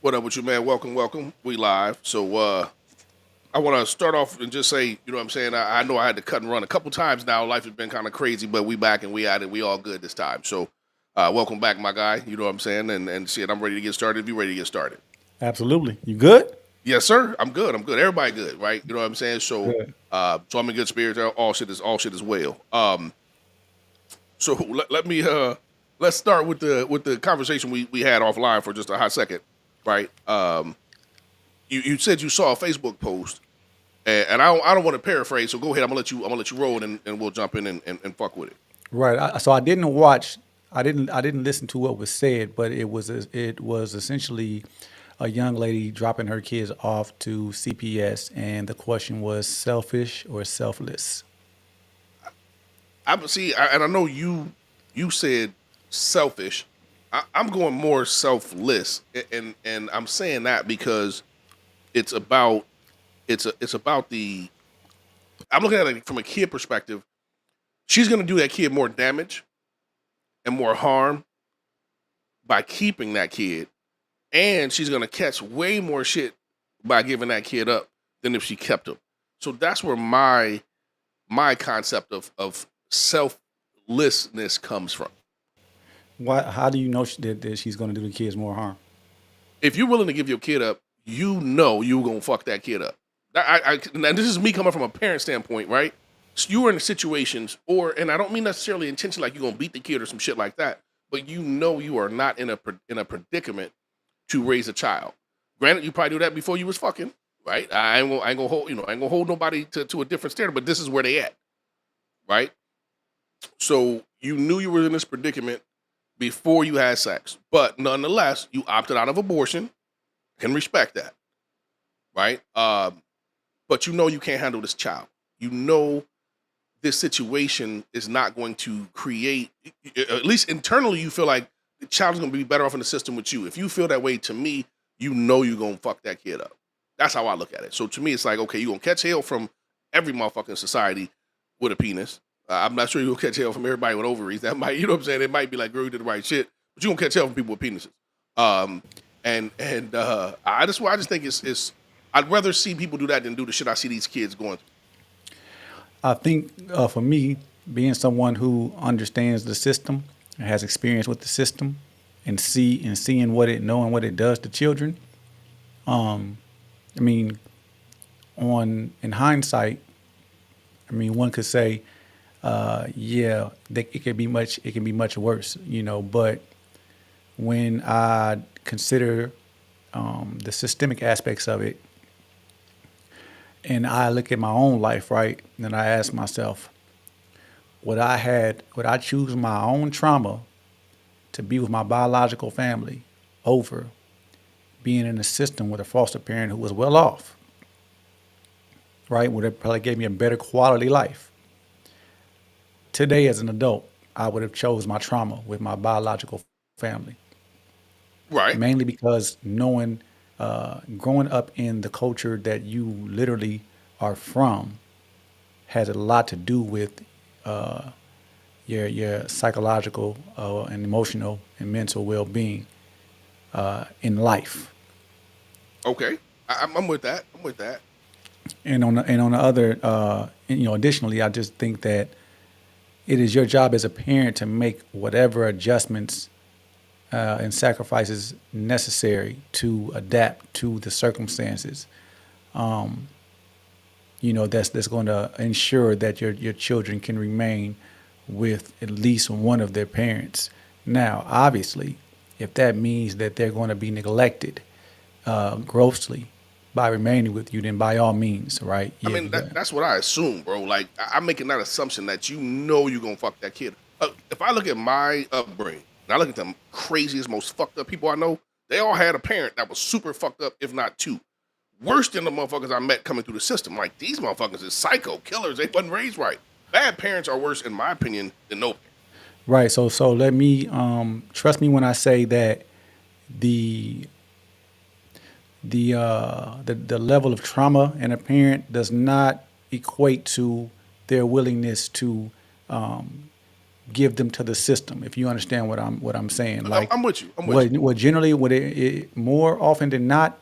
What up with you, man? Welcome, welcome. We live. So I want to start off and just say, you know what I'm saying? I know I had to cut and run a couple times now. Life has been kind of crazy, but we back and we at it. We all good this time. So welcome back, my guy. You know what I'm saying? And shit, I'm ready to get started. If you ready to get started. Absolutely. You good? Yes, sir. I'm good. I'm good. Everybody good, right? You know what I'm saying? Good. So I'm in good spirits. All shit is well. So let me let's start with the conversation we had offline for just a hot second, right? You said you saw a Facebook post, and I don't want to paraphrase. So go ahead. I'm gonna let you roll, and we'll jump in and fuck with it. Right. So I didn't watch. I didn't listen to what was said, but it was essentially a young lady dropping her kids off to CPS, and the question was selfish or selfless. I see, and I know you said selfish. I'm going more selfless, and I'm saying that because it's about it's about the. I'm looking at it from a kid perspective. She's gonna do that kid more damage and more harm by keeping that kid, and she's gonna catch way more shit by giving that kid up than if she kept him. So that's where my concept of selflessness comes from. Why? How do you know that she's going to do the kids more harm? If you're willing to give your kid up, you know you're gonna fuck that kid up. Now this is me coming from a parent standpoint, right? So you are in situations, and I don't mean necessarily intention like you're gonna beat the kid or some shit like that, but you know you are not in a predicament to raise a child. Granted, you probably do that before you was fucking, right? I ain't gonna hold I ain't gonna hold nobody to a different standard, but this is where they at, right? So you knew you were in this predicament before you had sex, but nonetheless, you opted out of abortion. Can respect that, right? But you know you can't handle this child. You know this situation is not going to create, at least internally, you feel like the child is going to be better off in the system with you. If you feel that way, to me, you know you're going to fuck that kid up. That's how I look at it. So to me, it's like, okay, you're going to catch hell from every motherfucking society with a penis. I'm not sure you'll catch hell from everybody with ovaries. That might, you know what I'm saying? It might be like, girl, you did the right shit, but you're going to catch hell from people with penises. Um, and I just think it's I'd rather see people do that than do the shit I see these kids going through. I think for me, being someone who understands the system and has experience with the system, and seeing what it knowing what it does to children. I mean, on in hindsight, I mean, one could say, yeah, it can be much worse, But when I consider the systemic aspects of it, and I look at my own life, right, and I ask myself, would I choose my own trauma to be with my biological family over being in a system with a foster parent who was well off, right? Would it probably gave me a better quality life. Today, as an adult, I would have chose my trauma with my biological family, Right. mainly because growing up in the culture that you literally are from has a lot to do with your psychological and emotional and mental well being in life. Okay. I'm with that. I'm with that. And on the other, additionally, I just think that it is your job as a parent to make whatever adjustments and sacrifices necessary to adapt to the circumstances. That's going to ensure that your children can remain with at least one of their parents. Now, obviously, if that means that they're going to be neglected grossly by remaining with you, then by all means, right? I Yeah, mean, you got. that's what I assume, bro. Like I'm making that assumption that you know you're gonna fuck that kid. If I look at my upbringing, and I look at the craziest, most fucked up people I know, they all had a parent that was super fucked up, if not two. Worse than the motherfuckers I met coming through the system. Like these motherfuckers is psycho killers. They wasn't raised right. Bad parents are worse, in my opinion, than no parents. Right. So let me trust me when I say that the the level of trauma in a parent does not equate to their willingness to give them to the system. If you understand what I'm saying, like I'm with you. I'm with you. what generally more often than not,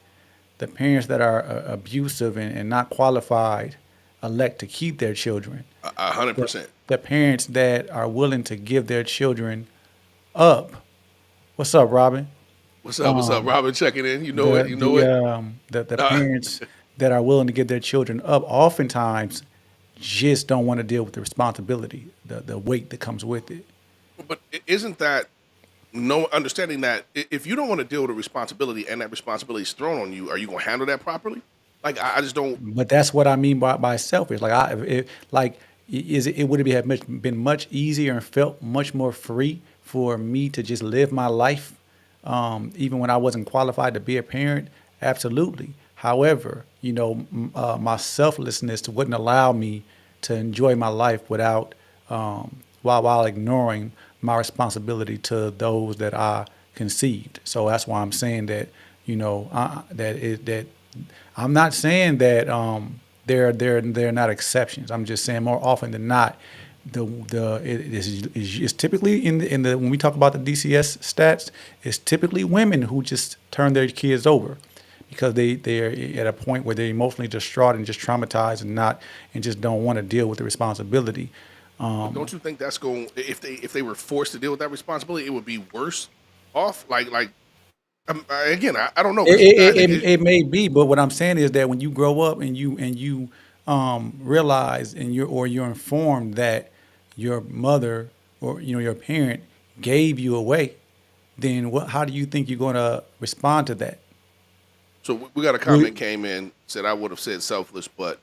the parents that are abusive and not qualified elect to keep their children. 100%. The parents that are willing to give their children up. What's up, Robin? What's up? What's up? Robin checking in. You know it. The You know it. the Uh, parents that are willing to give their children up oftentimes just don't want to deal with the responsibility, the weight that comes with it. but isn't that no understanding that if you don't want to deal with a responsibility and that responsibility is thrown on you, are you going to handle that properly? Like I just don't. But that's what I mean by selfish. Like it would it have been much easier and felt much more free for me to just live my life, even when I wasn't qualified to be a parent? Absolutely. However, my selflessness wouldn't allow me to enjoy my life without while ignoring my responsibility to those that I conceived. So that's why I'm saying that that I'm not saying that they're not exceptions. I'm just saying more often than not, it's typically in the when we talk about the DCS stats, it's typically women who just turn their kids over because they're at a point where they're emotionally distraught and just traumatized and just don't want to deal with the responsibility. But don't you think that's going if they were forced to deal with that responsibility, it would be worse off? Again, I don't know. It, 'Cause I it, think it, it may be, but what I'm saying is that when you grow up and you realize you're informed that your mother or your parent gave you away, then how do you think you're going to respond to that? so. We got a We, comment came in said I would have said selfless, but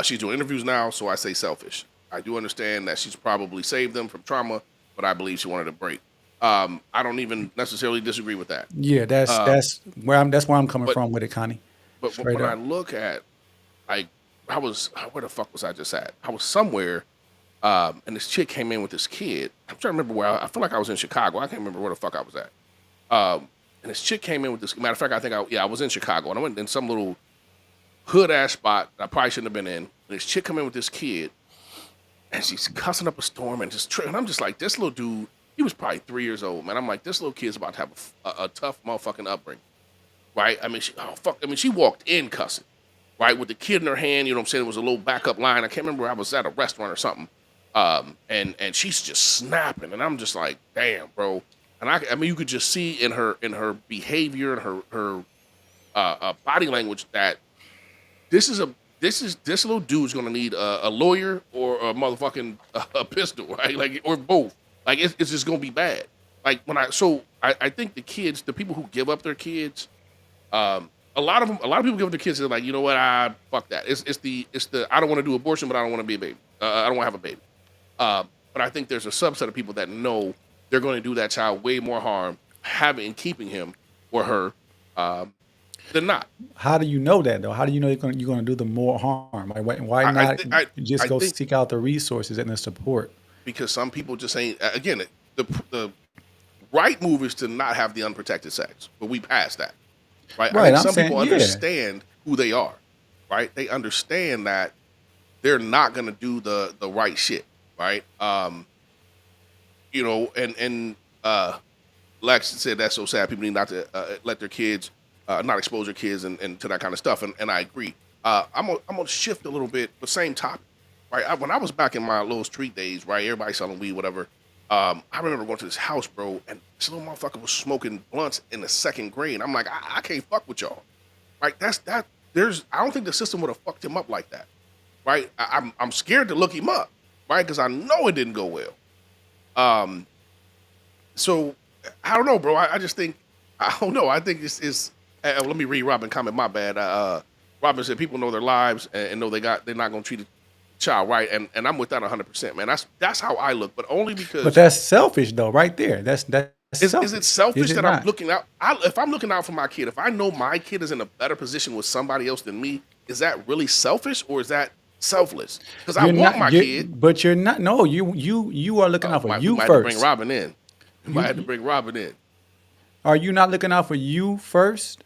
she's doing interviews now, so I say selfish. I do understand that she's probably saved them from trauma, but I believe she wanted a break. I don't even necessarily disagree with that. yeah, Um, that's where I'm coming but from with it, Connie. but Straight when I up. look at like I was where the fuck was I just at? I was somewhere, and this chick came in with this kid. I'm trying to remember where I feel like I was in Chicago. I can't remember where the fuck I was at. And this chick came in with this. Matter of fact, I think I was in Chicago, and I went in some little hood ass spot that I probably shouldn't have been in. And this chick come in with this kid, and she's cussing up a storm and and I'm just like, this little dude. He was probably 3 years old, man. I'm like, this little kid's about to have a tough motherfucking upbringing, right? I mean, oh fuck. I mean, she walked in cussing, right, with the kid in her hand. You know what I'm saying? It was a little backup line. I can't remember. I was at a restaurant or something, and she's just snapping, and I'm just like, damn, bro. And I mean, you could just see in her behavior and her body language that this is a this little dude's gonna need a lawyer or a motherfucking a pistol, right? Like or both. Like it's just gonna be bad. Like I think the kids, the people who give up their kids, a lot of people give up their kids. They're like, you know what, I fuck that. It's the I don't want to do abortion, but I don't want to be a baby. I don't want to have a baby. But I think there's a subset of people that know they're going to do that child way more harm having and keeping him or her um, than not. How do you know that though? How do you know you're going to do them more harm? Like, why I I, not th- I just I go think seek out the resources and the support? because some people just ain't again the right move is to not have the unprotected sex, but we passed that, right? I Right. think I'm some saying, people yeah. understand who they are, right? They understand that they're not gonna do the right shit, right? And Lex said that's so sad. People need not to let their kids not expose their kids and to that kind of stuff, and I agree. I'm gonna shift a little bit, but same topic, right? When I was back in my little street days, right, everybody selling weed, whatever. I remember going to this house, bro, and this little motherfucker was smoking blunts in the second grade. I'm like, I can't fuck with y'all, right? That's that. I don't think the system would have fucked him up like that, right? I'm scared to look him up, right? Because I know it didn't go well. Um, so I don't know, bro. I just think I don't know. I think this is. Let me read Robin comment. My bad. Robin said people know their lives and know they're not going to treat a child right, and I'm with that 100%, man. That's how I look, but only But because that's selfish though, right there. That's is it selfish. Is selfish it that I'm not? looking out? If I'm looking out for my kid, if I know my kid is in a better position with somebody else than me, is that really selfish or is that selfless? Because I You're want not. my kid. But you're not. No, you are looking out for We you might have to bring first. Robin in. We might You have to bring Robin in. are you not looking out for you first?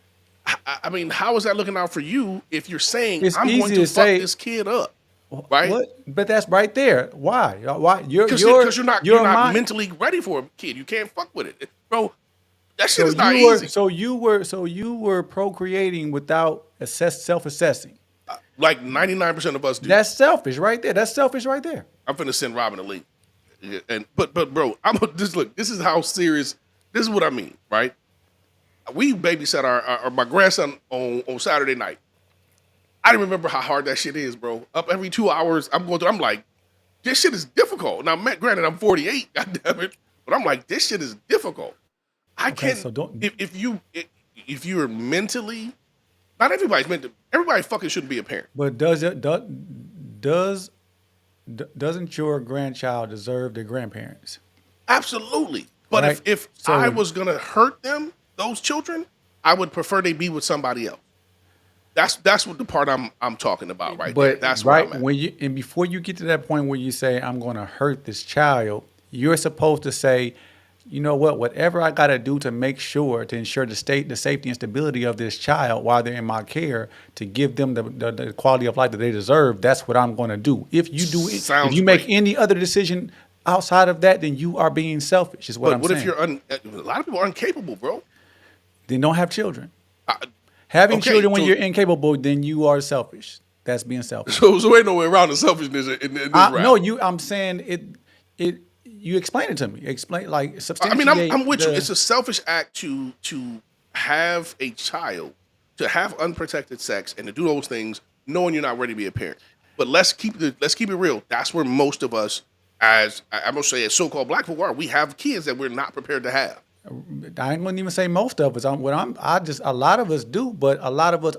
I mean, how is that looking out for you if you're saying It's I'm going easy to to fuck say. this kid up? right? What? But that's right there. Why? Why? Because you're Your not mind. mentally ready for a kid. You can't fuck with it, bro. That shit So is not you were. easy. So you were procreating without self-assessing. Like 99% of us do. That's selfish, right there. That's selfish, right there. I'm finna send Robin a link. Yeah, and but bro, this look. This is how serious. This is what I mean, right? We babysat my grandson on Saturday night. I didn't remember how hard that shit is, bro. Up every 2 hours, I'm going through. I'm like, this shit is difficult. Now, granted, I'm 48, goddamn it, but I'm like, this shit is difficult. I Okay. can't. So don't. If you're mentally, not everybody's meant to. Everybody fucking shouldn't be a parent. But does doesn't your grandchild deserve their grandparents? Absolutely. But Right. if I So, was gonna hurt them, those children, I would prefer they be with somebody else. That's what the part I'm talking about right there. but That's where I'm right at. when you and before you get to that point where you say I'm going to hurt this child, you're supposed to say, you know what, whatever I got to do to make sure to ensure the safety and stability of this child while they're in my care, to give them the quality of life that they deserve. That's what I'm going to do. If Sounds you make great. any other decision outside of that, then you are being selfish. Is what But I'm what if saying. you're a lot of people are incapable, bro? Then don't have children. I, Having okay, children when so you're incapable, then you are selfish. That's being selfish. so ain't no way around the selfishness in this rap. No, I'm saying it. You explain it to me. Explain, like, I mean, I'm substantiate with you. It's the. a selfish act to have a child, to have unprotected sex, and to do those things knowing you're not ready to be a parent. But let's keep it real. That's where most of us, as I'm gonna say, as so-called black folk are. We have kids that we're not prepared to have. I ain't gonna even say most of us. I just a lot of us do, but a lot of us.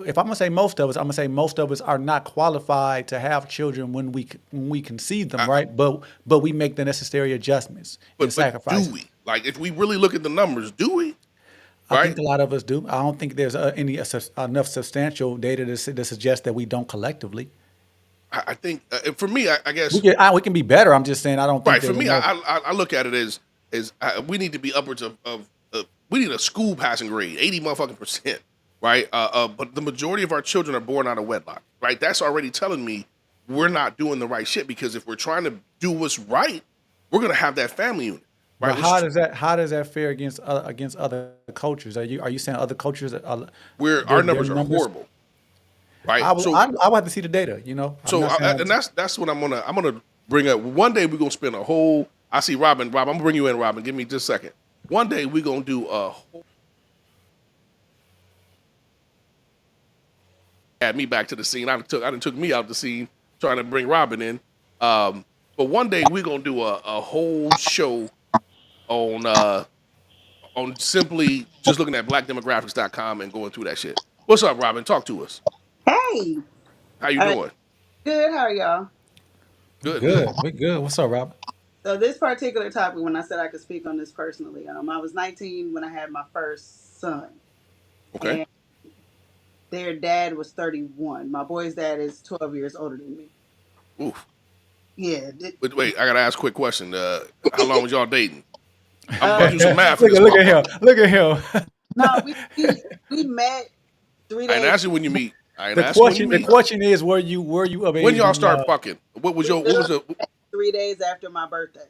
If I'm gonna say most of us, I'm gonna say most of us are not qualified to have children when we conceive them, right? But we make the necessary adjustments and But do sacrifices. we? Like, if we really look at the numbers, do we? I Right? think a lot of us do. I don't think there's enough substantial data to suggest that we don't collectively. I think for me, I We guess. can we can be better. I'm just saying I don't think Right. For there's me, enough. I look at it as we need to be upwards of we need a school passing grade, 80 motherfucking percent, right? But the majority of our children are born out of wedlock, right? That's already telling me we're not doing the right shit, because if we're trying to do what's right, we're gonna have that family unit, right? But how does that fare against other cultures? Are you saying other cultures Where our their numbers are numbers? horrible, right? I would have to see the data. I'm So not saying and that's what I'm gonna bring up. One day we're gonna spend a whole. I see Robin. I'm gonna bring you in, Robin. Give me just a second. One day we're gonna do a whole. Add me back to the scene. I done took me out the scene trying to bring Robin in. But one day we're gonna do a whole show on simply just looking at blackdemographics.com and going through that shit. What's up, Robin? Talk to us. Hey, How you uh, doing? good. How are y'all? we Good, good. good. We good. What's up, Rob? So this particular topic, when I said I could speak on this personally, I was 19 when I had my first son, Okay. and their dad was 31. My boy's dad is 12 years older than me. Oof. Yeah. Wait, I gotta ask a quick question. How long was y'all dating? I'm Uh, about to do some math in look this at look at motherfucker. him. Look at him. no, we met three I ain't days. asking when you meet. I ain't The asking when you question the meet. question is were you of When age y'all when start fucking? We What was literally the met 3 days after my birthday,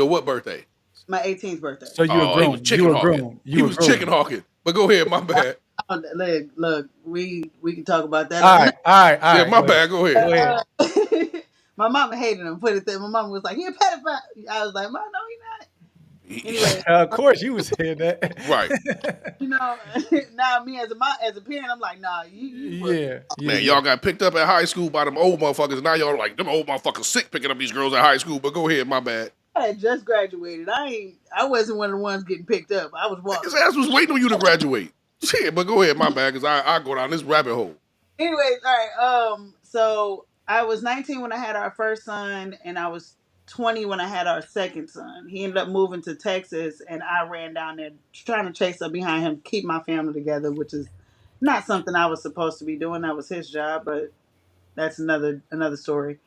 what birthday? my 18th birthday. so you were Oh, he was grown. You chicken were hawking. grown. He You were was chicken grown. hawking. But go ahead, my bad. Look, we can talk about that All on right, all right, all Yeah, right. my Go ahead. bad. Go ahead. Go ahead. my mama hated him. Put it there. My mama was like, "He a pedophile." I was like, "Mom, no, he not." Anyway, Of course, you was saying Right, that. you know, now me as a parent, I'm like, "Nah, you was." Yeah, yeah, man. yeah. Y'all got picked up at high school by them old motherfuckers. And now y'all like them old motherfuckers sick picking up these girls at high school. But go ahead, my bad. I had just graduated. I wasn't one of the ones getting picked up. I was His walking. ass was waiting on you to graduate. Shit, but go ahead, my bad, because I go down this rabbit hole. Anyways, all right. So I was 19 when I had our first son, and I was 20 when I had our second son. He ended up moving to Texas, and I ran down there trying to chase up behind him, keep my family together, which is not something I was supposed to be doing. That was his job, but that's another story.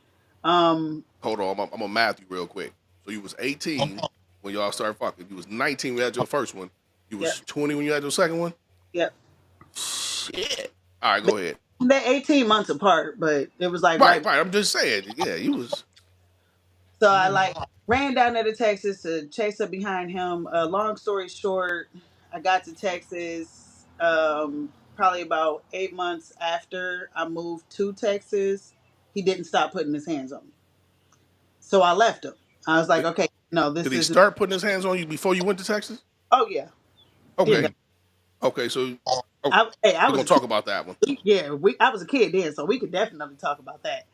Um, Hold on, I'm gonna math you real quick. So you was 18 when y'all started fucking. You was 19 when you had your first one. You yep, was 20 when you had your second one. yep. Shit. All right, go ahead. They're 18 months apart, but it was like Right, right. right. I'm just saying. Yeah, you was. So I like ran down there to Texas to chase up behind him. Long story short, I got to Texas probably about 8 months after I moved to Texas. He didn't stop putting his hands on me, so I left him. I was like, Did, okay, no, did this he is. start putting his hands on you before you went to Texas? Oh yeah, did that. Okay, okay. So, okay, I we're was gonna a kid. talk about that one. Yeah, I was a kid then, so we could definitely talk about that.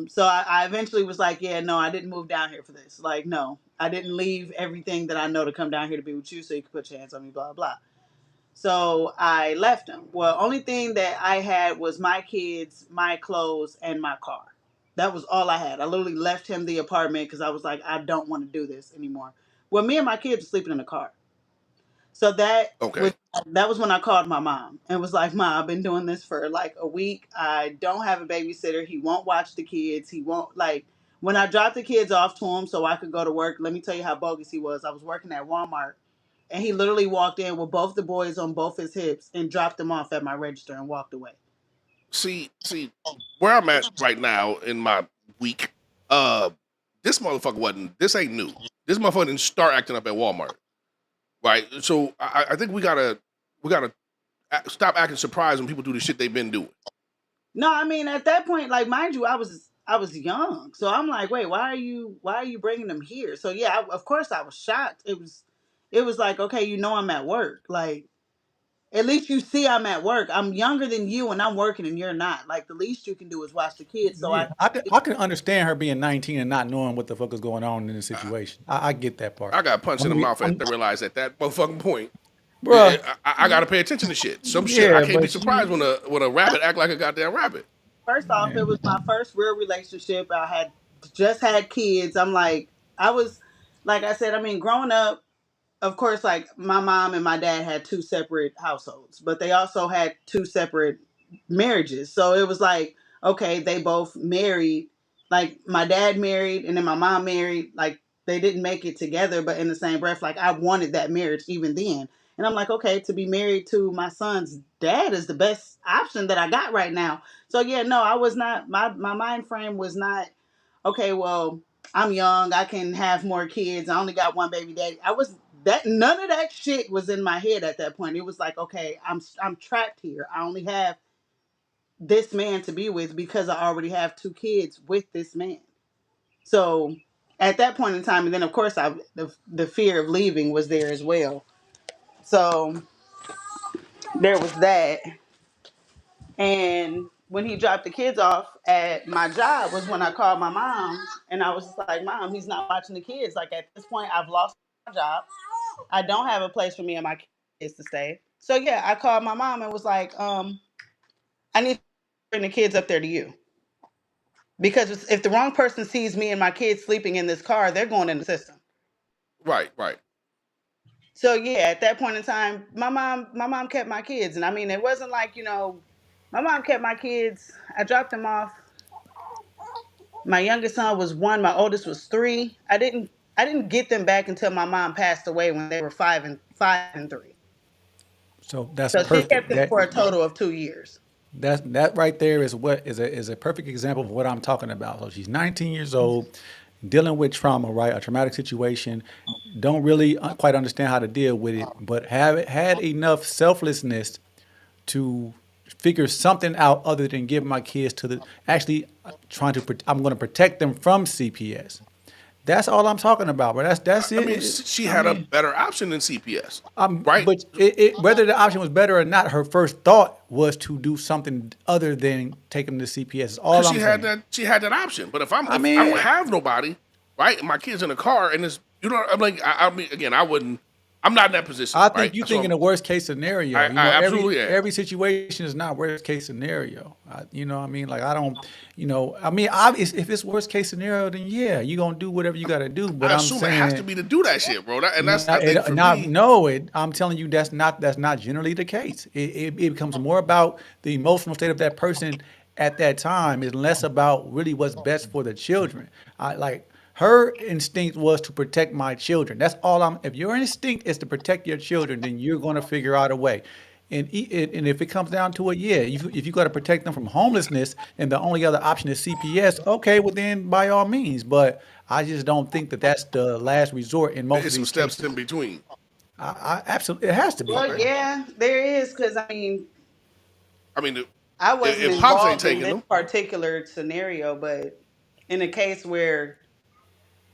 So I eventually was like, yeah, no, I didn't move down here for this. Like, no, I didn't leave everything that I know to come down here to be with you so you could put your hands on me, blah, blah. So I left him. Well, only thing that I had was my kids, my clothes, and my car. That was all I had. I literally left him the apartment because I was like, I don't want to do this anymore. Well, me and my kids were sleeping in the car. So was Okay. that was when I called my mom and was like, "Mom, I've been doing this for like a week. I don't have a babysitter. He won't watch the kids. He won't like when I dropped the kids off to him so I could go to work. Let me tell you how bogus he was. I was working at Walmart and he literally walked in with both the boys on both his hips and dropped them off at my register and walked away. See, where I'm at right now in my week. Uh, this motherfucker wasn't. This ain't new. This motherfucker didn't start acting up at Walmart. Right. So I think we gotta stop acting surprised when people do the shit they've been doing. No, I mean at that point, like mind you, I was young, so I'm like, wait, why are you bringing them here? So yeah, of course I was shocked. It was like, okay, I'm at work. Like at least you see I'm at work. I'm younger than you, and I'm working, and you're not. Like the least you can do is watch the kids. So Yeah, I can understand her being 19 and not knowing what the fuck is going on in the situation. I get that part. I got punched in the I'm, mouth at I'm, to realize at that motherfucking point. bruh, I gotta pay attention to shit. Some shit I yeah, can't be but surprised you, when a rabbit act like a goddamn rabbit. first off, it man, was my first real relationship. I had just had kids. I'm like, I was, like I said, I mean, growing up, of course, like my mom and my dad had two separate households, but they also had two separate marriages. So it was like, okay, they both married. Like my dad married and then my mom married. Like they didn't make it together, but in the same breath, like I wanted that marriage even then. And I'm like, okay, to be married to my son's dad is the best option that I got right now. So yeah, no, I was not, my mind frame was not, okay, well, I'm young, I can have more kids. I only got one baby daddy. I was that none of that shit was in my head at that point. It was like, okay, I'm trapped here. I only have this man to be with because I already have two kids with this man. So at that point in time, and then of course the fear of leaving was there as well. So there was that. And when he dropped the kids off at my job was when I called my mom and I was like, Mom, he's not watching the kids. Like at this point I've lost my job. I don't have a place for me and my kids to stay. So yeah, I called my mom and was like, I need to bring the kids up there to you. Because if the wrong person sees me and my kids sleeping in this car, they're going in the system. Right, right. So yeah, at that point in time, my mom kept my kids. And I mean it wasn't like, my mom kept my kids. I dropped them off. My youngest son was 1, my oldest was 3. I didn't get them back until my mom passed away when they were 5 and 3. so that's So she kept perfect. them for a total of 2 years. That right there is what is a perfect example of what I'm talking about. So she's 19 years old, dealing with trauma, right? A traumatic situation, don't really quite understand how to deal with it, but have had enough selflessness to figure something out other than giving my kids to the actually trying to I'm going to protect them from CPS. That's all I'm talking about, but that's I mean, she I had a mean, better option than CPS, right? but whether the option was better or not, her first thought was to do something other than take them to CPS. Is all Because I'm saying. she had that option. But I if I don't mean, have nobody, right, and my kids in the car, and it's I'm like I mean again, I wouldn't. I'm not in that position, I right? think you So think in a worst case scenario. I Every absolutely am. every situation is not worst case scenario. I mean, like I don't, I mean, if it's worst case scenario, then yeah, you're gonna do whatever you got to do. But I I'm assume it has to saying, be to do that shit, bro. And that's no, I think for not me, no, I'm telling you that's not generally the case. It becomes more about the emotional state of that person at that time. It's less about really what's best for the children. I like her instinct was to protect my children. That's all I'm. If your instinct is to protect your children, then you're going to figure out a way. and if it comes down to it, yeah, if you got to protect them from homelessness, and the only other option is CPS, okay, well then by all means. But I just don't think that that's the last resort in most of It's some these steps in cases. between. I absolutely, it has to be. Well, Okay. yeah, there is, because I mean, I mean, I wasn't if pops ain't involved in taking this them, particular scenario, but in a case where,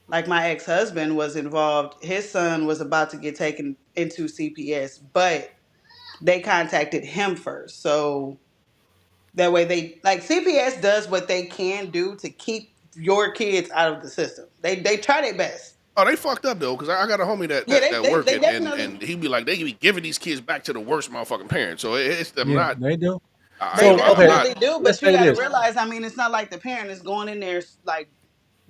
like, my ex husband was involved, his son was about to get taken into CPS, but they contacted him first. So that way, like, CPS does what they can do to keep your kids out of the system. They try their best. oh, they fucked up though. Because I got a homie Yeah, that work they definitely and he be like, they be giving these kids back to the worst motherfucking parents. So it's I'm Yeah, not. they do. they So I'm okay, not. definitely do. let's But you say got to this. realize, I mean, it's not like the parent is going in there like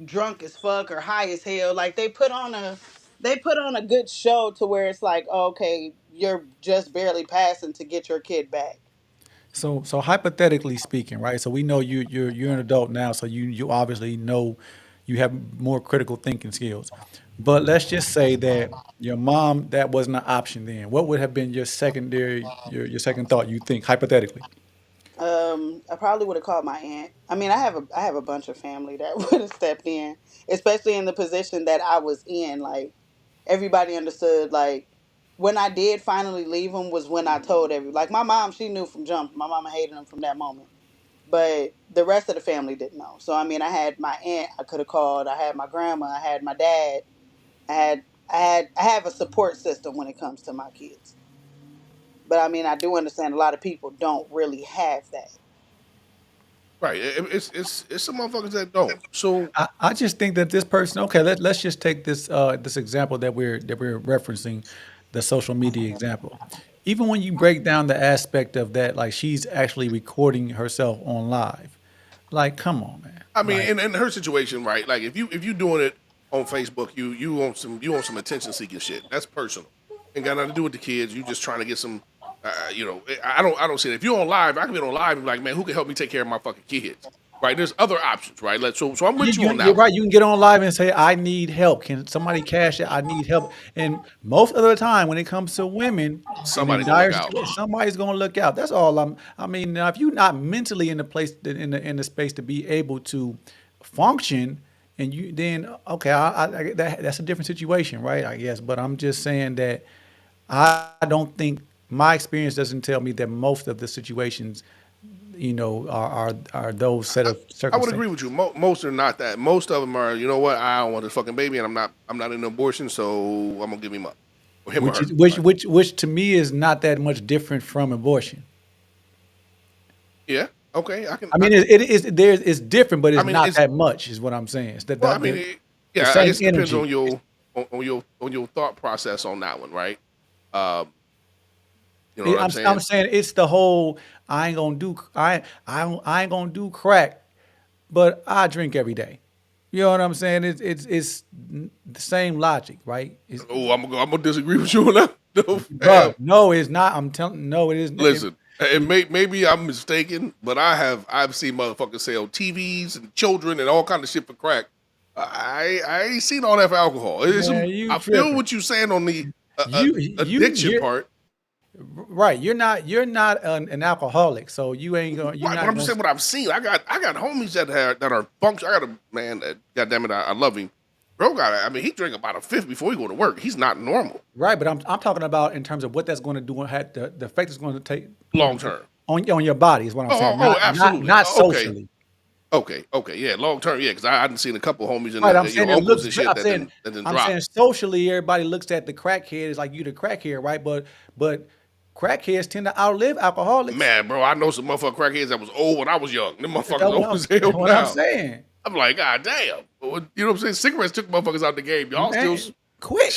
drunk as fuck or high as hell. Like, they put on a good show to where it's like, oh, okay, you're just barely passing to get your kid back. So hypothetically speaking, right? So we know you're an adult now, so you obviously know you have more critical thinking skills. But let's just say that your mom, that wasn't an option then. What would have been your secondary your second thought, you think, hypothetically? I probably would have called my aunt. I mean, I have a bunch of family that would have stepped in, especially in the position that I was in. Like, everybody understood. Like, when I did finally leave him was when I told like, my mom, she knew from jump. My mama hated him from that moment, but the rest of the family didn't know. So I mean, I had my aunt I could have called. I had my grandma. I had my dad. I have a support system when it comes to my kids. But I mean, I do understand a lot of people don't really have that. Right. It's some motherfuckers that don't. So I just think that this person, okay, let's just take this example that we're referencing, the social media example. Even when you break down the aspect of that, like she's actually recording herself on live, like come on, man, I mean, like in her situation, right? Like if you doing it on Facebook, you want some attention seeking shit. That's personal. Ain't got nothing to do with the kids. You just trying to get some. I don't see it. If you're on live, I can be on live and be like, man, who can help me take care of my fucking kids? Right? There's other options, right? So I'm with you on you're that one. right. You can get on live and say, "I need help. Can somebody cash it? I need help." And most of the time, when it comes to women and in Somebody gonna dire look out. situations, somebody's going to look out. That's all. I mean, now, if you're not mentally in the place in the space to be able to function, and you then okay, that's a different situation, right? I guess. But I'm just saying that I don't think my experience doesn't tell me that most of the situations, are those set of I would agree circumstances. with you. Most are not that. Most of them are. You know what? I don't want this fucking baby, and I'm not in an abortion, so I'm gonna give him up or him or Which her. is which Right? which which to me is not that much different from abortion. Yeah. Okay. I can. I I mean, can. it's different, but I it's mean, not it's that much, is what I'm saying. It's that well. I that mean, the yeah. I same guess it depends energy. on your thought process on that one, right? Um, you know what I'm I'm saying? saying it's the whole I ain't gonna do I ain't gonna do crack, but I drink every day. You know what I'm saying? It's the same logic, right? It's, Oh, I'm gonna disagree with you on that. No, bro, fam. no, it's not. I'm telling no, it isn't. Listen, maybe I'm mistaken, but I've seen motherfuckers sell TVs and children and all kind of shit for crack. I ain't seen all that for alcohol. Man, you I feel tripping. what you're saying on the addiction You're part. right. You're not an alcoholic, so you're Right, but not I'm just going. saying what I've seen. I got homies that are function. I got a man that, God damn it, I love him. Bro got, I mean, he drank about a fifth before he go to work. He's not normal Right, but I'm talking about in terms of what that's going to do, the effect it's going to take long term. on your body is what I'm saying. Absolutely. Not Okay, socially. okay, yeah, long term, yeah, because I done seen a couple homies and Right, I'm saying it uncles looks and good. shit that then I'm drop. saying socially, everybody looks at the crackhead as like you the crackhead, right? But crackheads tend to outlive alcoholics. Man, bro, I know some motherfucking crackheads that was old when I was young. Them That's motherfuckers old as hell what I'm now. saying. I'm like, God damn. You know what I'm saying? Cigarettes took motherfuckers out the game. Y'all still, Man, quick.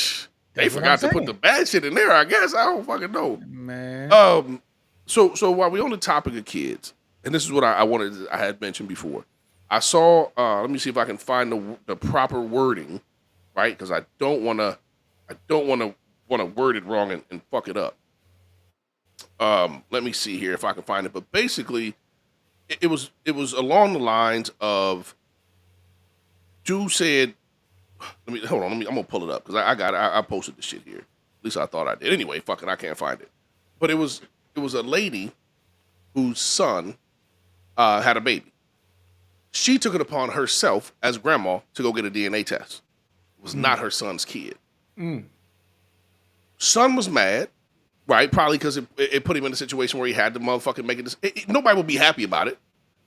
they That's what I'm forgot to put the saying. bad shit in there, I guess. I don't fucking know. Man. Um, so while we on the topic of kids, and this is what I had mentioned before. I saw. Let me see if I can find the proper wording, right? Because I don't want to word it wrong and fuck it up. Let me see here if I can find it. But basically, it was along the lines of Dude said. Let me hold on. I'm gonna pull it up because I posted the shit here. At least I thought I did. Anyway, fuck it, I can't find it. But it was It was a lady whose son had a baby. She took it upon herself as grandma to go get a DNA test. It was not her son's kid. Son was mad, right? Probably because it put him in a situation where he had to motherfucking make it. Nobody would be happy about it,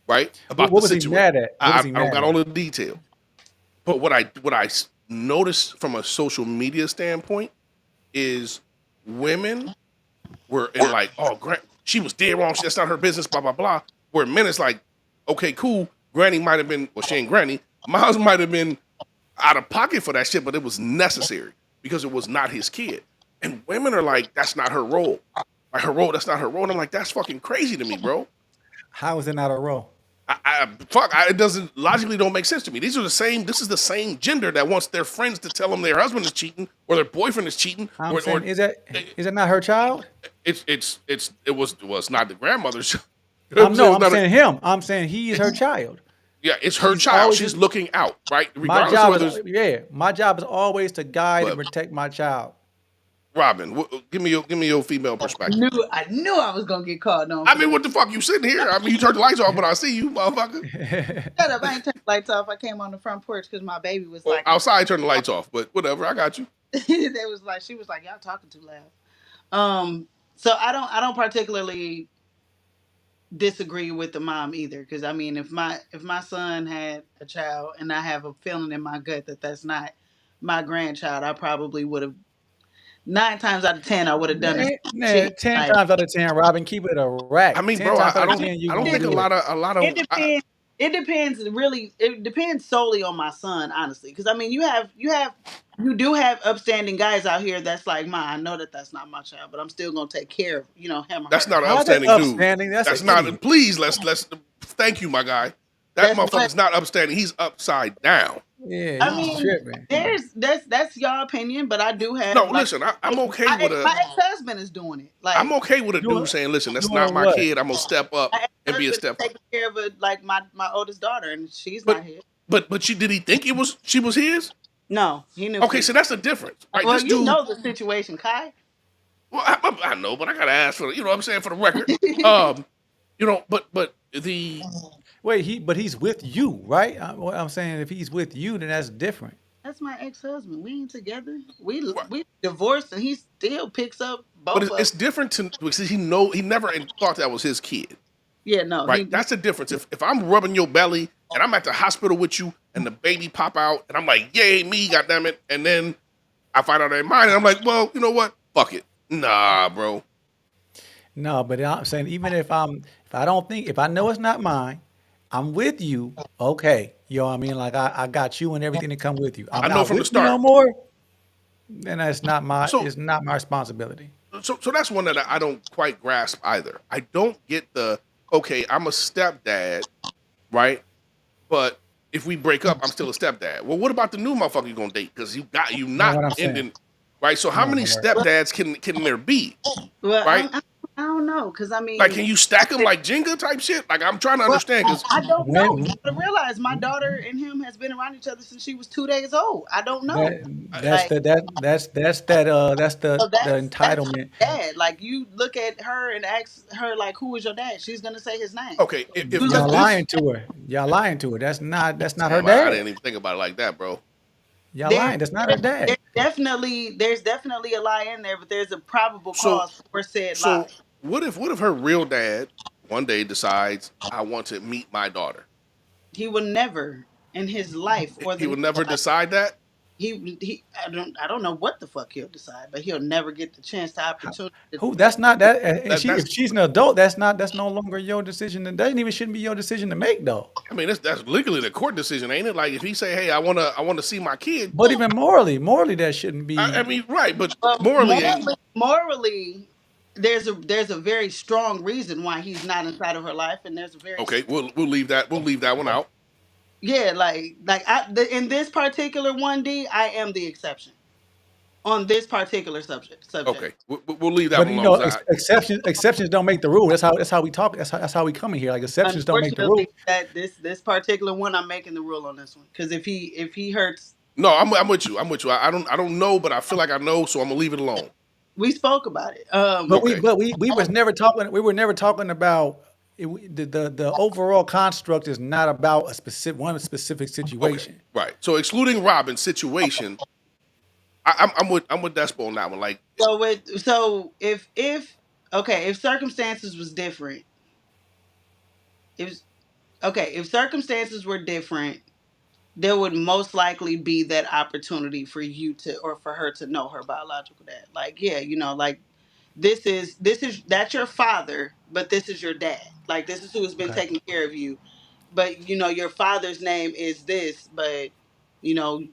right? About What the was he situation. mad at? What was I he don't mad got at? all the detail. But what I noticed from a social media standpoint is women were in like, oh, she was dead wrong. That's not her business. Blah blah blah. Where men is like, okay, cool. Granny might have been, well, she ain't granny. Miles might have been out of pocket for that shit, but it was necessary because it was not his kid. And women are like, that's not her role. Like her role, that's not her role. And I'm like, that's fucking crazy to me, bro. How is it not a role? It doesn't logically don't make sense to me. This is the same gender that wants their friends to tell them their husband is cheating or their boyfriend is cheating. I'm saying, is it not her child? It was not the grandmother's. I'm saying him. I'm saying he is her child. Yeah, it's her child. She's looking out, right? My job my job is always to guide and protect my child. Robin, give me your female perspective. I knew I was gonna get called on. I mean, what the fuck you sitting here? I mean, you turned the lights off, but I see you, motherfucker. Shut up! I ain't turned the lights off. I came on the front porch because my baby was like outside. Turn the lights off, but whatever. I got you. she was like, y'all talking too loud. So I don't particularly disagree with the mom either, because I mean, if my son had a child and I have a feeling in my gut that that's not my grandchild, I probably would have 9 times out of 10 I would have done it. 10 times out of 10, Robin, keep it a rack. I mean, bro, I don't think a lot of it depends. It depends really. It depends solely on my son, honestly. Because I mean, you do have upstanding guys out here that's like, "Ma, I know that that's not my child, but I'm still gonna take care of him." Or that's her. not an upstanding dude. That's not. Idiot. Please, let's. Thank you, my guy. That motherfucker's not upstanding. He's upside down. Yeah, I mean, that's your opinion, but I do have. No, listen, I'm okay with my ex-husband is doing it. Like, I'm okay with a dude saying, "Listen, that's not my kid. I'm gonna step up and be a step." Taking care of like my oldest daughter, and she's not here. But did he think she was his? No, he knew. Okay, so that's the difference. Right? Well, you know the situation, Kai. Well, I know, but I gotta ask for what I'm saying for the record. But the Wait, but he's with you, right? What I'm saying, if he's with you, then that's different. That's my ex-husband. We ain't together. We divorced, and he still picks up both. But it's different because he never thought that was his kid. Yeah, no. Right, that's the difference. If I'm rubbing your belly and I'm at the hospital with you and the baby pop out and I'm like, yay me, goddammit, and then I find out they're mine and I'm like, well, you know what? Fuck it. Nah, bro. No, but I'm saying if I know it's not mine, I'm with you. Okay, you know what I mean? Like I got you and everything that come with you. I'm I know from the start. No more. Then that's not it's not my responsibility. So that's one that I don't quite grasp either. I don't get okay, I'm a stepdad, right? But if we break up, I'm still a stepdad. Well, what about the new motherfucker you're gonna date? Because you not ending, right? So how many stepdads can there be? Well, right? I don't know, because I mean, like, can you stack them like Jenga type shit? Like, I'm trying to understand. Cause I don't know. You gotta realize my daughter and him has been around each other since she was 2 days old. I don't know. That's the entitlement. Dad, like, you look at her and ask her like, who is your dad? She's gonna say his name. Okay, y'all lying to her. Y'all lying to her. That's not her dad. I didn't even think about it like that, bro. Y'all lying. That's not her dad. There's definitely a lie in there, but there's a probable cause for said lie. What if her real dad one day decides, I want to meet my daughter? He will never in his life, or he would never decide that. I don't know what the fuck he'll decide, but he'll never get the chance to opportunity. That's not that. If she's an adult, that's no longer your decision. That shouldn't be your decision to make, though. I mean, that's legally the court decision, ain't it? Like, if he say, hey, I want to see my kid. But even morally, that shouldn't be. I mean, right? But morally, there's a very strong reason why he's not inside of her life, and there's a very we'll leave that one out. Yeah, in this particular 1D, I am the exception on this particular subject. Okay, we'll leave that one alone. Exceptions don't make the rule. That's how we talk. That's how we come in here. Like, exceptions don't make the rule. That this particular one, I'm making the rule on this one, because if he hurts. No, I'm with you. I don't know, but I feel like I know, so I'm gonna leave it alone. We spoke about it. But we Okay. but we was never talking. We were never talking about the overall construct is not about a specific Okay. situation. Right. So excluding Robin's situation, I'm with Despo on that one. Like, So if okay, if circumstances was different, if okay, if circumstances were different, there would most likely be that opportunity for you to or for her to know her biological dad. Like, yeah, like this is that's your father, but this is your dad. Like, this is who has been Okay. taking care of you. But your father's name is this, but you know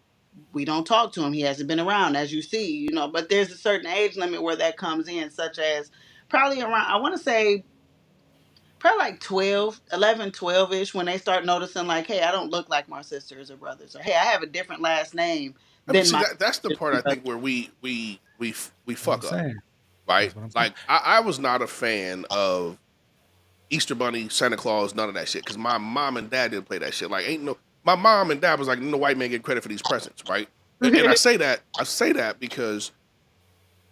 we don't talk to him. He hasn't been around, as you see. But there's a certain age limit where that comes in, such as probably around, I want to say, probably like 12, 11, 12-ish, when they start noticing, like, hey, I don't look like my sisters or brothers, or hey, I have a different last name I mean, than see my that's the sisters part I and brothers. think where we What I'm fuck up, saying. right? That's what I'm saying. Like, I was not a fan of Easter Bunny, Santa Claus, none of that shit, because my mom and dad didn't play that shit. Like, ain't no, my mom and dad was like, no white man get credit for these presents, right? And I say that because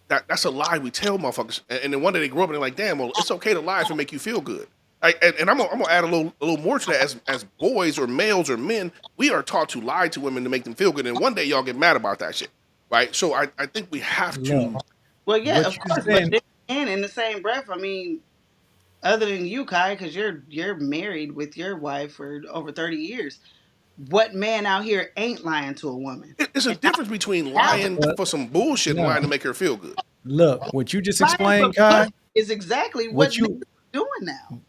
that's a lie we tell motherfuckers. And then one day they grow up and they're like, damn, well, it's okay to lie if it make you feel good. And I'm gonna add a little more to that. As boys or males or men, we are taught to lie to women to make them feel good. And one day y'all get mad about that shit, right? So I think we have Look, to. Well, yeah, what of you course, but saying? then, and in the same breath, I mean, other than you, Kai, because you're married with your wife for over 30 years. What man out here ain't lying to a woman? It's a And not difference between now, lying But for some bullshit and no, lying to make her feel good. look, what you just lying for explained, Kai. pussy is exactly what What niggas you are doing now.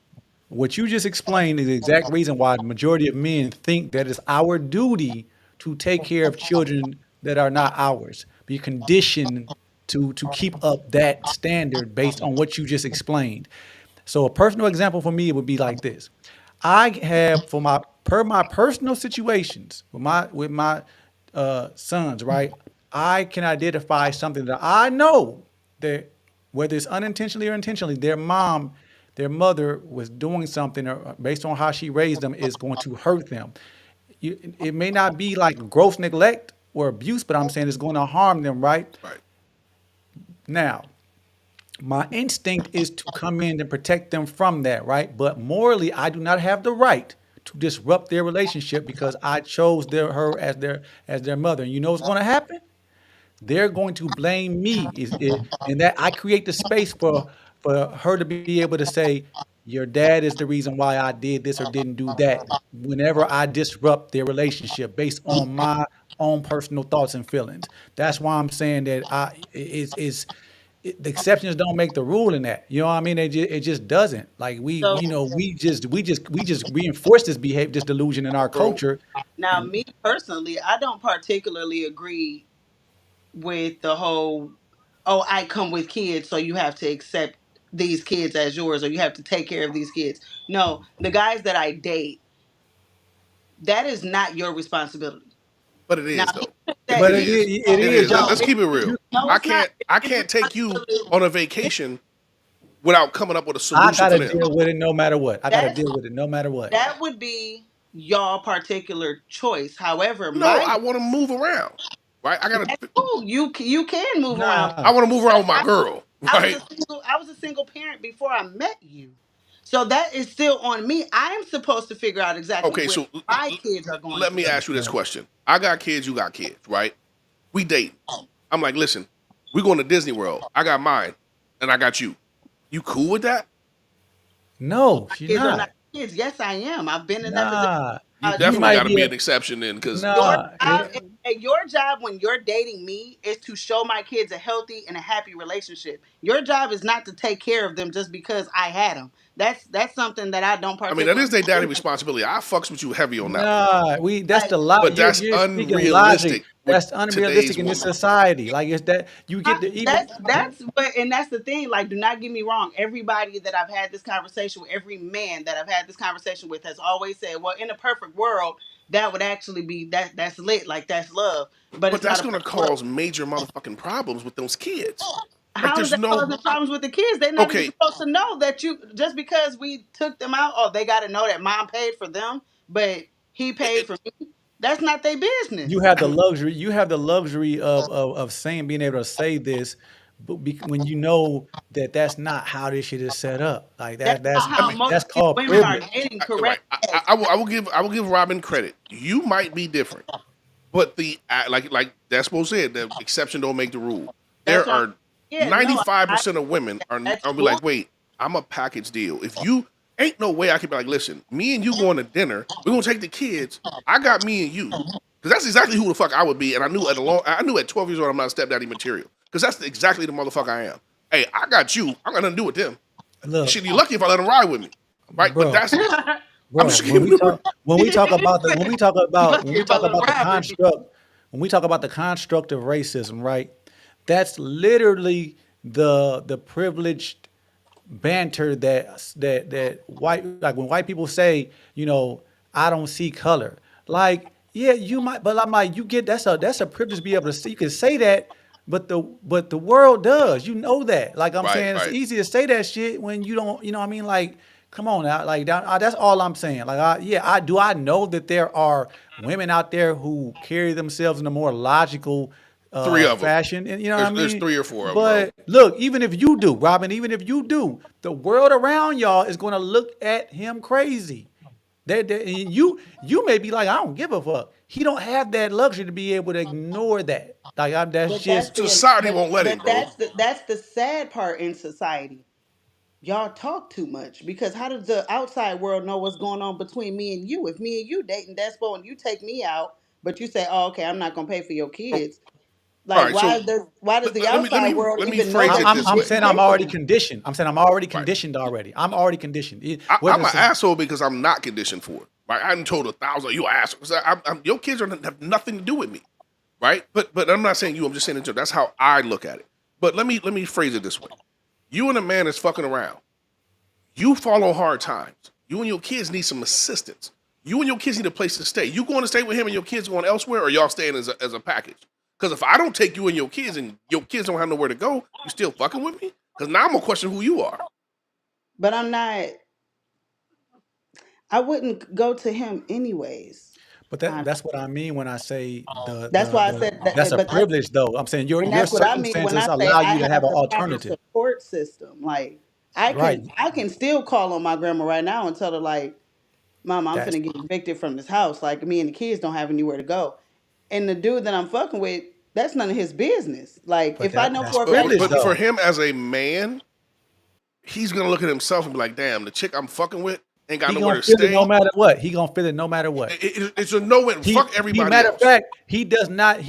What you just explained is the exact reason why the majority of men think that it's our duty to take care of children that are not ours. Be conditioned to keep up that standard based on what you just explained. So a personal example for me would be like this. I have for my personal situations with my sons, right? I can identify something that I know that whether it's unintentionally or intentionally, their mother was doing something or based on how she raised them is going to hurt them. It may not be like gross neglect or abuse, but I'm saying it's going to harm them, right? Right. Now, my instinct is to come in and protect them from that, right? But morally, I do not have the right to disrupt their relationship because I chose her as their mother. And you know what's going to happen? They're going to blame me, and that I create the space for her to be able to say, "Your dad is the reason why I did this or didn't do that." Whenever I disrupt their relationship based on my own personal thoughts and feelings, that's why I'm saying that the exceptions don't make the rule in that. You know what I mean? It just doesn't. Like So we just reinforce this behavior, this delusion in our Bro, culture. now, me personally, I don't particularly agree with the whole, oh, I come with kids, so you have to accept these kids as yours, or you have to take care of these kids. No, the guys that I date, that is not your responsibility. but it Now, is though. It, that But it you is. it It is is. you. no, Let's keep it real. no, I it's not. can't. I It's can't take you responsibility. on a vacation without coming up with a I solution for gotta them. deal with it no matter what. I gotta That's deal with it no matter what. that would be y'all particular choice. However, No, my I want to move around. Right. that's cool. You can move around. Nah, I want to move around But with my girl. I was Right. a single parent before I met you. So that is still on me. I am supposed to figure out exactly Okay. where So my kids are going let to me go. ask you this right. question. I got kids. You got kids. Right. We date. I'm like, listen, we going to Disney World. I got mine, and I got you. You cool with that? No, My she's kids are not not. kids. Yes, I am. I've been in that position. Nah, You you definitely got might to be be a an exception then, because Your nah. job, your job when you're dating me is to show my kids a healthy and a happy relationship. Your job is not to take care of them just because I had them. That's something that I don't I mean, that particularly is their daddy agree with. responsibility. I fucks with you heavy on that one. Nah, that's Like, the lot. But that's You're speaking logic. unrealistic with That's today's unrealistic in this woman. society. Like it's that you get the even. that's what, and that's the thing. Like, do not get me wrong. Everybody that I've had this conversation with, every man that I've had this conversation with, has always said, "Well, in a perfect world, that would actually be that's lit. Like, that's love." But But it's not that's a gonna perfect world. cause major motherfucking problems with those kids. Like, How is there's that no causing problems with the kids? They're not even okay. supposed to know that you just because we took them out. Oh, they got to know that mom paid for them, but he paid for me. That's not their You business. have the luxury. You have the luxury of saying being able to say this but when you know that that's not how this shit is set up, like That's not I how mean, most that's of these called women are privilege. dating, right. correct? Yes. I will give Robin credit. You might be different, but like Despo said, the exception don't make the rule. That's There what I'm, are yeah, no, I 95% of women that's are be your like, wait, I'm a package deal. If you ain't no way I could be like, listen, me and you going to dinner, we're gonna take the kids. I got me and you. Because that's exactly who the fuck I would be. And I knew at 12 years old I'm not stepdaddy material. Because that's exactly the motherfucker I am. Hey, I got you. I got nothing to do with them. Look, Shit, you're lucky if I let them ride with me. Right? But bro, that's I'm bro, just giving when we talk about the construct, when we talk about the construct of racism, right? That's literally the privileged banter that white, like when white people say, I don't see color. Like, yeah, you might, but I'm like, you get that's a privilege to be able to see. You can say that, but the world does. You know that. Like I'm right, saying, it's right. easy to say that shit when you don't. You know what I mean? Like, come on now. Like that's all I'm saying. Like, I know that there are women out there who carry themselves in a more logical Three of them. fashion, and you know what I There's mean. 3 or 4 of them, bro. But look, even if you do, Robin, even if you do, the world around y'all is going to look at him crazy. And you may be like, I don't give a fuck. He don't have that luxury to be able to ignore that. Like that's But that's just the Society won't let him, but bro. that's the sad part in society. Y'all talk too much because how does the outside world know what's going on between me and you? If me and you dating Despo and you take me out, but you say, "Oh, okay, I'm not gonna pay for your Oh, kids," all like right, so why does the outside world let me even know phrase I'm, it that I'm, you this I'm way. didn't saying pay I'm for already them? conditioned. I'm saying I'm already Right. conditioned already. I'm already conditioned. Whether I'm an it's asshole because I'm not conditioned for it. Right? I done told 1,000 you asshole. 'Cause your kids have nothing to do with me. Right? But I'm not saying you. I'm just saying in general. That's how I look at it. But let me phrase it this way. You and a man is fucking around. You follow hard times. You and your kids need some assistance. You and your kids need a place to stay. You going to stay with him and your kids going elsewhere, or y'all staying as a package? Because if I don't take you and your kids don't have nowhere to go, you still fucking with me? Because now I'm gonna question who you are. But I'm not. I wouldn't go to him anyways. But I, that's what I mean when I say that's why I said that's that. a But that's privilege though. I'm saying your and your that's what I mean when circumstances I say allow I you to have have an to have a alternative. support system. Like I Right. can still call on my grandma right now and tell her like, "Mom, I'm That's finna get evicted from this house. Like me and the kids don't have anywhere to go." And the dude that I'm fucking with, that's none of his business. Like but if I that know that's for a But fact, but, privilege but for though. him as a man, he's gonna look at himself and be like, "Damn, the chick I'm fucking with ain't got He nowhere gonna to feel it no stay." matter what. He gonna feel it no matter what. It's a no win. Fuck He everybody matter of else. fact, he does not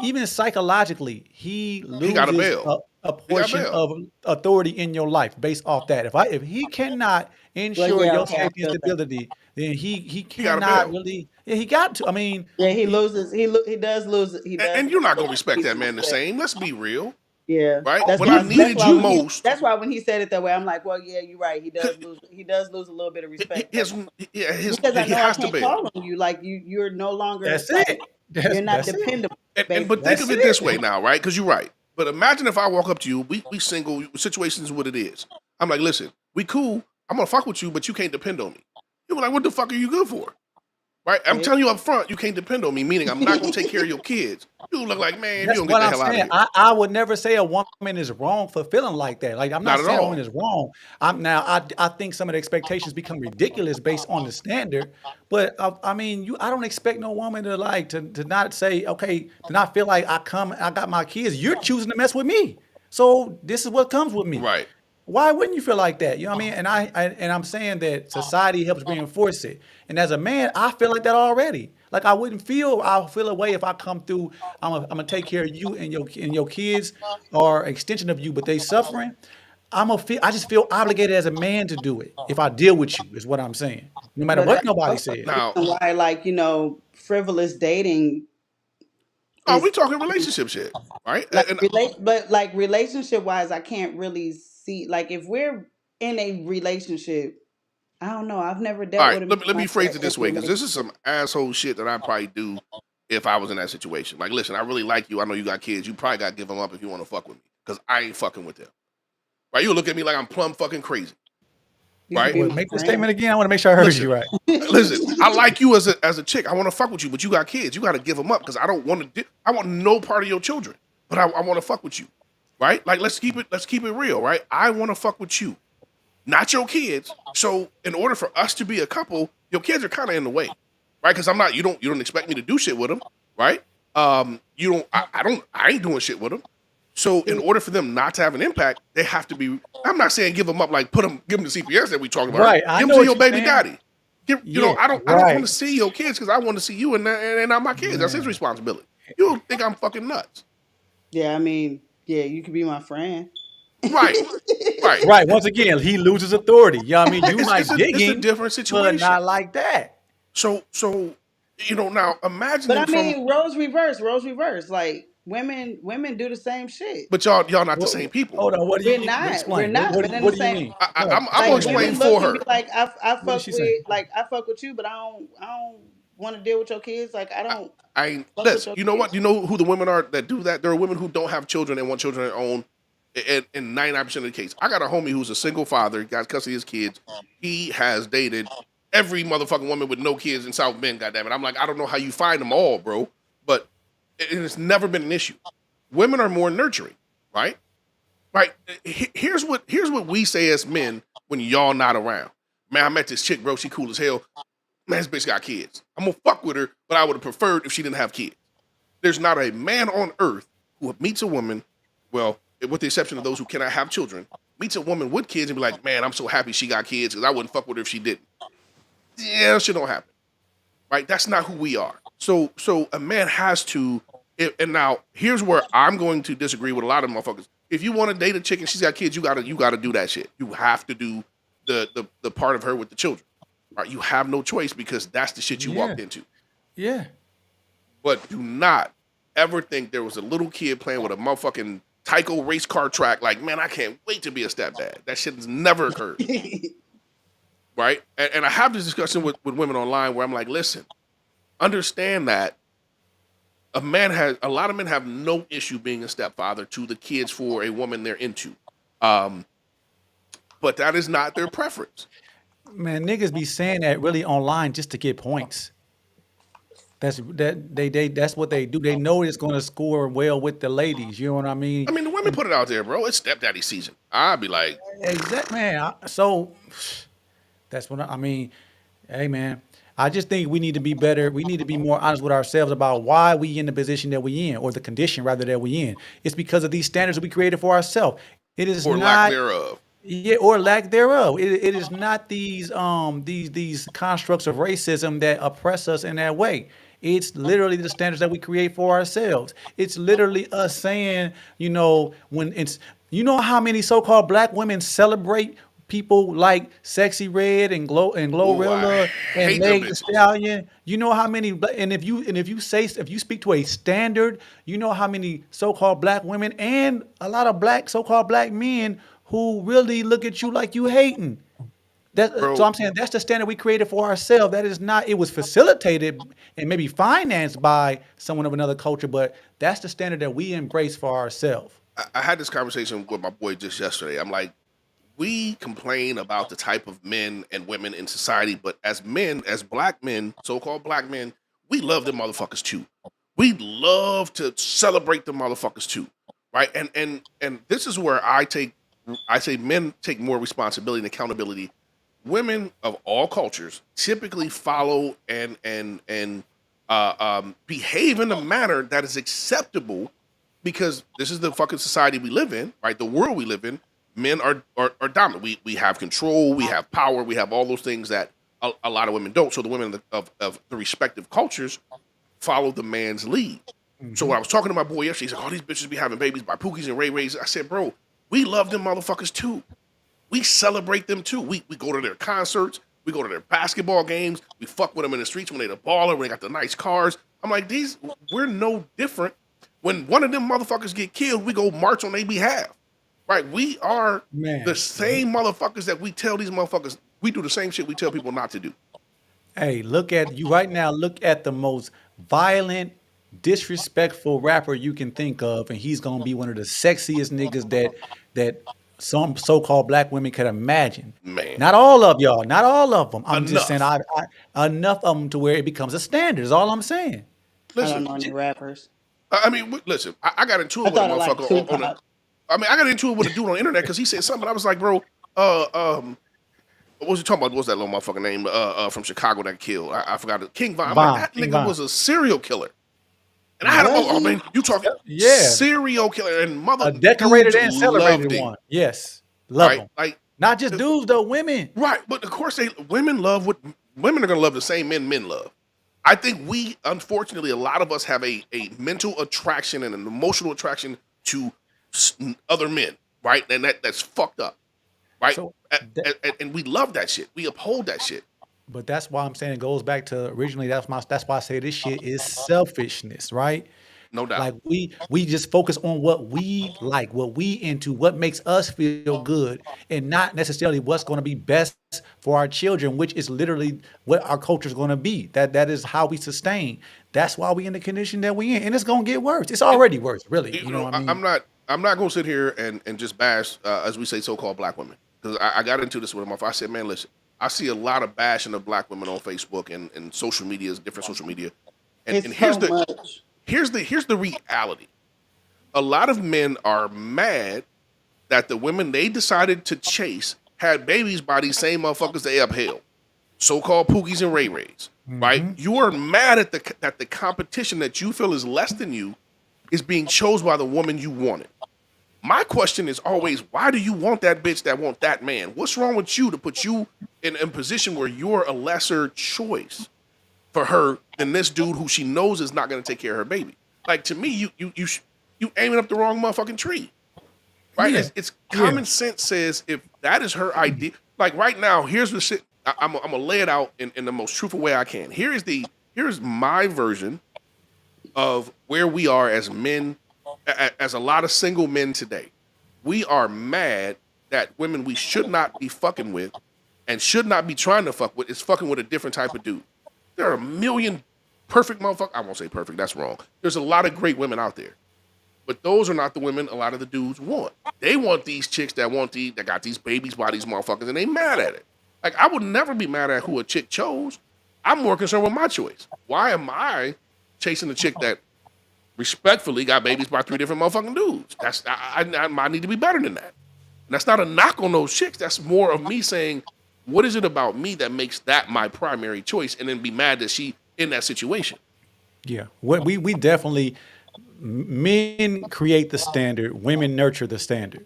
even psychologically, he He got a loses bail. a He got portion bail. of authority in your life based off that. If he cannot well, ensure yeah, your okay, I safety and feel that. stability, then he He got a cannot bail. really, yeah, he got to. I mean, Yeah, he loses. He does lose. He does And lose you're not a gonna respect piece that of man the respect. same. Let's be real, Yeah, right? that's When why. I That's needed why you when he. most, That's why when he said it that way, I'm like, well, yeah, you're right. He does lose. He does lose a little bit of respect, but because I he know I has to can't bail. call on you. Like you're no longer that's like it. you're not That's it. dependable. And but think Basically, That's of it this it. way now, right? Because you're right. But imagine if I walk up to you, we single, situations what it is. I'm like, listen, we cool. I'm gonna fuck with you, but you can't depend on me. You were like, what the fuck are you good for? Right? I'm yeah. telling you up front, you can't depend on me, meaning I'm not gonna take care of your kids. You look like, man, if you That's don't get what the I'm hell out of saying. here. I would never say a woman is wrong for feeling like that. Like I'm not Not at saying a woman all. is wrong. I think some of the expectations become ridiculous based on the standard. But I mean, I don't expect no woman to to not say okay, to not feel like I got my kids. You're choosing to mess with me, so this is what comes with me. Right. Why wouldn't you feel like that? You know what I mean? And I'm saying that society helps reinforce it. And as a man, I feel like that already. Like I'll feel a way if I come through. I'm gonna take care of you and your kids, or extension of you, but they suffering. I just feel obligated as a man to do it if I deal with you. Is what I'm saying. No matter But what that's nobody also said. the Now, reason why, like frivolous dating oh, is we talking relationship shit, right? And but like relationship wise, I can't really see like if we're in a relationship. I don't know. I've never all dealt right, with a man let me like phrase that it in this a way, because this relationship. is some asshole shit that I probably do if I was in that situation. Like, listen, I really like you. I know you got kids. You probably got to give them up if you want to fuck with me, because I ain't fucking with them. Right? You look at me like I'm plumb fucking crazy. You could Right? be Wait, my make the friend. statement again. I want to make sure I heard Listen, you right. listen. I like you as a chick. I want to fuck with you, but you got kids. You got to give them up because I don't want to. I want no part of your children, but I want to fuck with you. right? Like let's keep it real, right? I want to fuck with you, not your kids. So in order for us to be a couple, your kids are kind of in the way, right? Because I'm not. You don't expect me to do shit with them, right? You don't. I don't. I ain't doing shit with them. So in order for them not to have an impact, they have to be. I'm not saying give them up, like give them the CPS that we talking about. Right. I Give them know to what your you're baby saying. daddy. Give, Yeah. I don't want Right. to see your kids because I want to see you and not my kids. That's his responsibility. You don't think I'm fucking nuts, Yeah, I mean, yeah, you could be my friend. right? Right. Right. Once again, he loses authority. You know what I mean? You It's might a dig it's a him, different but situation. not like that. So now imagine But them I from. mean, roles reverse, roles reverse. Like women do the same shit. But y'all not the What, same people. hold on. What do We're you not. We're explain? not. But in the What do you same, mean? No, I'm gonna like explain. explain women for look and be her. like, I What did fuck she say? with, like, I fuck with you, but I don't want to deal with your kids. Like, I I, don't I ain't fuck with listen. your You know what? kids. You know who the women are that do that? There are women who don't have children and want children of their own. In 99% of the case, I got a homie who's a single father, got custody of his kids. He has dated every motherfucking woman with no kids in South Bend. Goddamn it! I'm like, I don't know how you find them all, bro. But it's never been an issue. Women are more nurturing, right? Right. Here's what we say as men when y'all not around. Man, I met this chick, bro. She cool as hell. Man, this bitch got kids. I'm gonna fuck with her, but I would have preferred if she didn't have kids. There's not a man on earth who meets a woman, well, with the exception of those who cannot have children, meets a woman with kids and be like, man, I'm so happy she got kids because I wouldn't fuck with her if she didn't. Yeah, that shit don't happen. Right? That's not who we are. So a man has to. And now here's where I'm going to disagree with a lot of motherfuckers. If you want to date a chick and she's got kids, you gotta do that shit. You have to do the part of her with the children. Right? You have no choice because that's the shit you Yeah. walked into. Yeah. But do not ever think there was a little kid playing with a motherfucking Tyco race car track. Like, man, I can't wait to be a stepdad. That shit has never occurred. Right? And I have this discussion with women online where I'm like, listen, understand that a lot of men have no issue being a stepfather to the kids for a woman they're into. But that is not their preference. Man, niggas be saying that really online just to get points. That's what they do. They know it's gonna score well with the ladies. You know what I mean? I mean, the women put it out there, bro. It's stepdaddy season. I'd be like, Exact man. So that's what I mean. Hey man, I just think we need to be better. We need to be more honest with ourselves about why we in the position that we in, or the condition rather that we in. It's because of these standards that we created for ourselves. It is or lack not. thereof. Yeah, or lack thereof. It is not these constructs of racism that oppress us in that way. It's literally the standards that we create for ourselves. It's literally us saying, when it's how many so-called black women celebrate people like Sexy Red and Oh, I Glorilla and hate them Meg Thee bitches. Stallion. You know how many and if you speak to a standard, you know how many so-called black women and a lot of so-called black men who really look at you like you hating. So Bro, I'm saying that's the standard we created for ourselves. That is not. It was facilitated and maybe financed by someone of another culture, but that's the standard that we embrace for ourselves. I had this conversation with my boy just yesterday. I'm like, we complain about the type of men and women in society, but as men, as black men, so-called black men, we love them motherfuckers too. We love to celebrate the motherfuckers too, right? And this is where I say men take more responsibility and accountability. Women of all cultures typically follow and behave in a manner that is acceptable because this is the fucking society we live in, right? The world we live in. Men are dominant. We have control, we have power, we have all those things that a lot of women don't. So the women of the respective cultures follow the man's lead. So when I was talking to my boy yesterday, he's like, "Oh, these bitches be having babies by Pookies and Ray Rays." I said, "Bro, we love them motherfuckers too. We celebrate them too. We go to their concerts, we go to their basketball games, we fuck with them in the streets when they the baller, when they got the nice cars. I'm like, we're no different. When one of them motherfuckers get killed, we go march on their behalf. Right? We are the Man, same motherfuckers that we tell these motherfuckers. We do the same shit we tell people not to do. hey, look at you right now. Look at the most violent, disrespectful rapper you can think of, and he's gonna be one of the sexiest niggas that some so-called black women could imagine. Man, Not all of y'all, not all of them. I'm just saying, enough. enough of them to where it becomes a standard. Is all I'm saying. I don't Listen, know any rappers. listen. I got into I it with a thought of like motherfucker on Tupac. I mean, I got into it with a dude on the internet because he said something. I was like, bro, uh, um, what was he talking about? What's that little motherfucking name? From Chicago that killed. I forgot it. King Von. I'm like, Vaughn, that King nigga Vaughn. was a serial killer. And I had him. Mhm. Was Oh he? man, you talking Yeah, serial killer and mother a decorated dudes and celebrated loved him, one. Yes, love right? them. Like, Not just dudes though, women. right. But of course, women love what women are gonna love the same men love. I think we, unfortunately, a lot of us have a mental attraction and an emotional attraction to other men, right? And that's fucked up, right? So, And we love that shit. We uphold that shit. but that's why I'm saying it goes back to originally. That's why I say this shit is selfishness, right? No doubt. Like we just focus on what we like, what we into, what makes us feel good, and not necessarily what's going to be best for our children, which is literally what our culture is going to be. That is how we sustain. That's why we in the condition that we in, and it's going to get worse. It's And already worse, really. you You know know, what I mean? I'm not gonna sit here and just bash, as we say, so-called black women, because I got into this with them. I said, man, listen, I see a lot of bashing of black women on Facebook and social media, different social media, and It's so much. here's the reality. A lot of men are mad that the women they decided to chase had babies by these same motherfuckers they upheld, so-called Pookies and Ray Rays, right? Hmm. You are mad at the competition that you feel is less than you is being chose by the woman you wanted. My question is always, why do you want that bitch that want that man? What's wrong with you to put you in a position where you're a lesser choice for her than this dude who she knows is not going to take care of her baby? Like, to me, you aiming up the wrong motherfucking tree, right? Yeah, It's yeah, common sense says if that is her idea. Like right now, here's the shit. I'm gonna lay it out in the most truthful way I can. Here's my version of where we are as men, as a lot of single men today. We are mad that women we should not be fucking with and should not be trying to fuck with is fucking with a different type of dude. There are a million perfect motherfuckers. I won't say perfect, that's wrong. There's a lot of great women out there. But those are not the women a lot of the dudes want. They want these chicks that got these babies by these motherfuckers and they mad at it. Like, I would never be mad at who a chick chose. I'm more concerned with my choice. Why am I chasing a chick that respectfully got babies by three different motherfucking dudes? I need to be better than that. And that's not a knock on those chicks. That's more of me saying, what is it about me that makes that my primary choice, and then be mad that she in that situation. yeah. What we definitely men create the standard, women nurture the standard.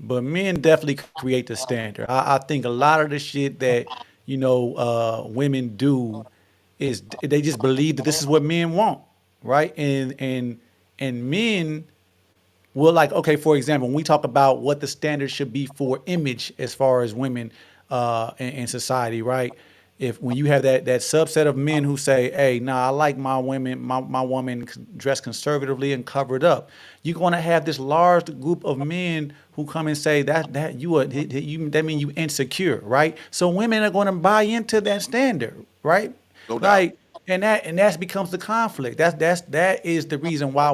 But men definitely create the standard. I think a lot of the shit that, women do is they just believe that this is what men want, right? And men well, like, okay, for example, when we talk about what the standard should be for image as far as women in society, right? If when you have that subset of men who say, "Hey, nah, I like my woman dressed conservatively and covered up," you're gonna have this large group of men who come and say that you that mean you insecure, right? So women are gonna buy into that standard, right? No doubt. Like, and that becomes the conflict. That is the reason why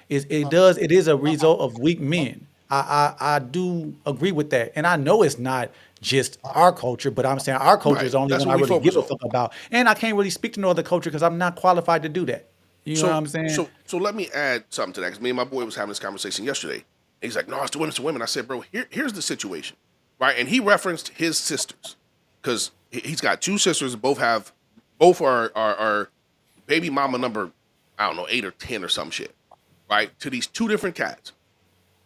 it is a result of weak men. I do agree with that, and I know it's not just our culture, but I'm saying our culture is Right. the only That's one what I we really focus give a on. fuck about, and I can't really speak to no other culture because I'm not qualified to do that. You know what So I'm saying? so let me add something to that, because me and my boy was having this conversation yesterday. He's like, no, it's the women, it's the women. I said, bro, here's the situation, right? And he referenced his sisters, because he's got two sisters. Both are baby mama number, I don't know, 8 or 10 or some shit, right? To these two different cats.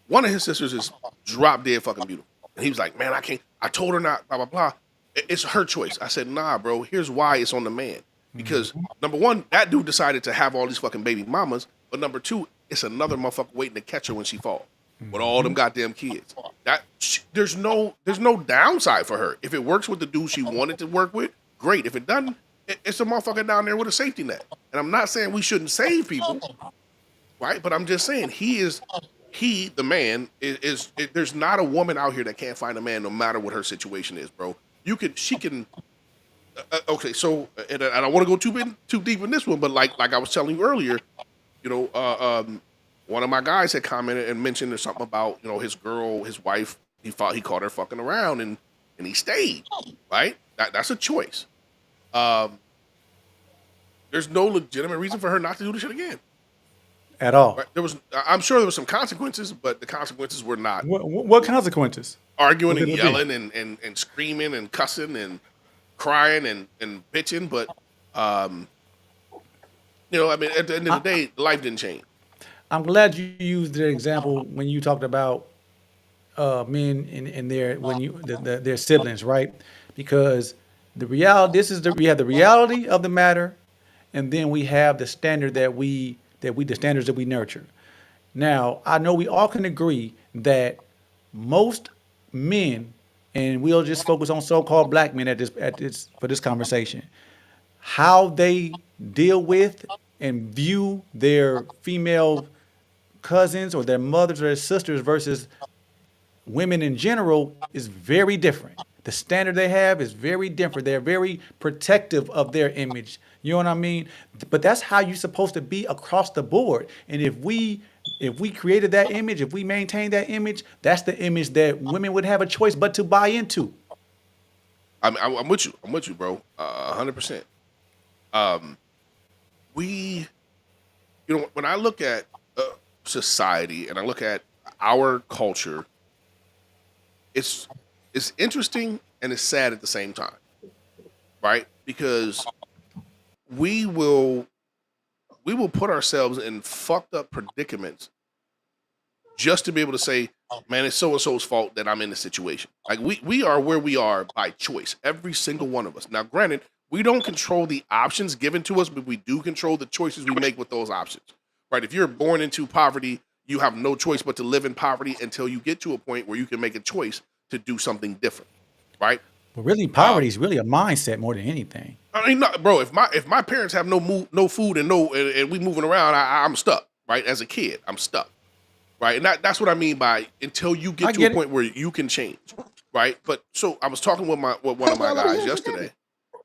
One of his sisters is drop dead fucking beautiful. And he was like, man, I can't. I told her not, blah, blah, blah. It's her choice. I said, nah, bro, here's why it's on the man. Because number one, that dude decided to have all these fucking baby mamas. But number two, it's another motherfucker waiting to catch her when she falls with all them goddamn kids. There's no downside for her. If it works with the dude she wanted to work with, great. If it doesn't, it's a motherfucker down there with a safety net. And I'm not saying we shouldn't save people, right? But I'm just saying the man there's not a woman out here that can't find a man no matter what her situation is, bro. She can. Okay, so and I don't want to go too deep in this one, but like I was telling you earlier, you know, one of my guys had commented and mentioned something about his wife. He caught her fucking around and he stayed. Right, that's a choice. Um, there's no legitimate reason for her not to do the shit again. at all. Right? I'm sure there was some consequences, but the consequences were not What consequences arguing would and there be? yelling and screaming and cussing and crying and bitching. But um, I mean, at the end of the I, day, life didn't change. I'm glad you used the example when you talked about men and their when their siblings, right? Because the reality, we have the reality of the matter, and then we have the standard the standards that we nurture. Now, I know we all can agree that most men, and we'll just focus on so-called black men at this for this conversation, how they deal with and view their female cousins or their mothers or their sisters versus women in general is very different. The standard they have is very different. They're very protective of their image. You know what I mean? But that's how you're supposed to be across the board. And if we created that image, if we maintained that image, that's the image that women would have a choice but to buy into. I'm with you. I'm with you, bro. 100%. Um, we, when I look at society and I look at our culture, it's it's interesting and it's sad at the same time, right? Because we will we will put ourselves in fucked up predicaments just to be able to say, man, it's so and so's fault that I'm in this situation. Like we are where we are by choice, every single one of us. Now, granted, we don't control the options given to us, but we do control the choices we make with those options. Right? If you're born into poverty, you have no choice but to live in poverty until you get to a point where you can make a choice to do something different. Right? But really, poverty Um, is really a mindset more than anything. I mean, bro, if my parents have no food and we moving around, I'm stuck. Right? As a kid, I'm stuck. Right? And that's what I mean by until you I get to a get it. point where you can change. Right? But so I was talking with one of my guys yesterday.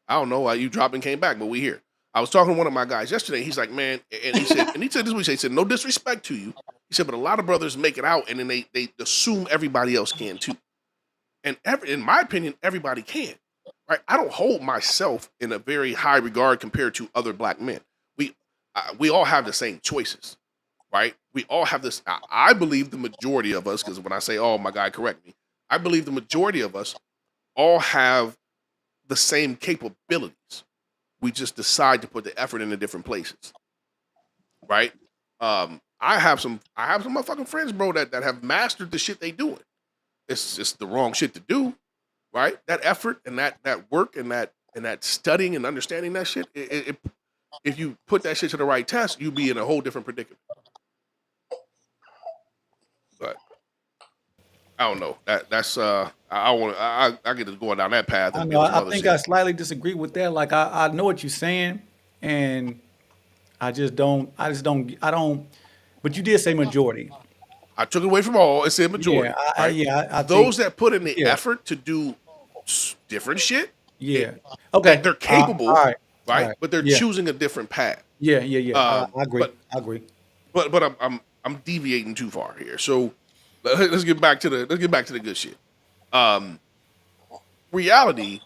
I don't know why you dropped and came back, but we here. I was talking to one of my guys yesterday. He's like, man, and he said this. He said, no disrespect to you. He said, but a lot of brothers make it out, and then they assume everybody else can too. And in my opinion, everybody can. Right? I don't hold myself in a very high regard compared to other black men. We we all have the same choices, right? We all have this. I believe the majority of us, because when I say "oh my God," correct me. I believe the majority of us all have the same capabilities. We just decide to put the effort into different places, right? I have some motherfucking friends, bro, that have mastered the shit they doing. It's just the wrong shit to do, right? That effort and that work and that studying and understanding that shit. If you put that shit to the right test, you'd be in a whole different predicament. But I don't know. That's I want I get to going down that path I and know. deal with some I other think shit. I slightly disagree with that. Like I know what you're saying, and I just don't. I just don't. I don't. But you did say majority. I took it away from all. It's a Yeah. majority, right? I think. Those that put in the Yeah. effort to do different shit, it, Yeah. Okay. they're All capable, right. All right? right. But they're Yeah. choosing a different path. Yeah. Yeah. Yeah. Um, I agree. but I agree. but I'm deviating too far here. So let's get back to the good shit. Um, reality,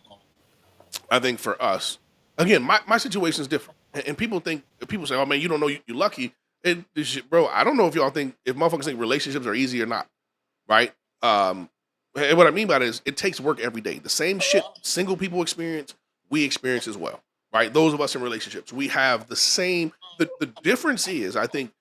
I think for us, again, my situation is different, and people say, oh man, you don't know you're lucky. And this shit, bro, I don't know if motherfuckers think relationships are easy or not, right? Um, and what I mean by that is it takes work every day. The same shit single people experience, we experience as well, right? Those of us in relationships, we have the same. The difference is, I think,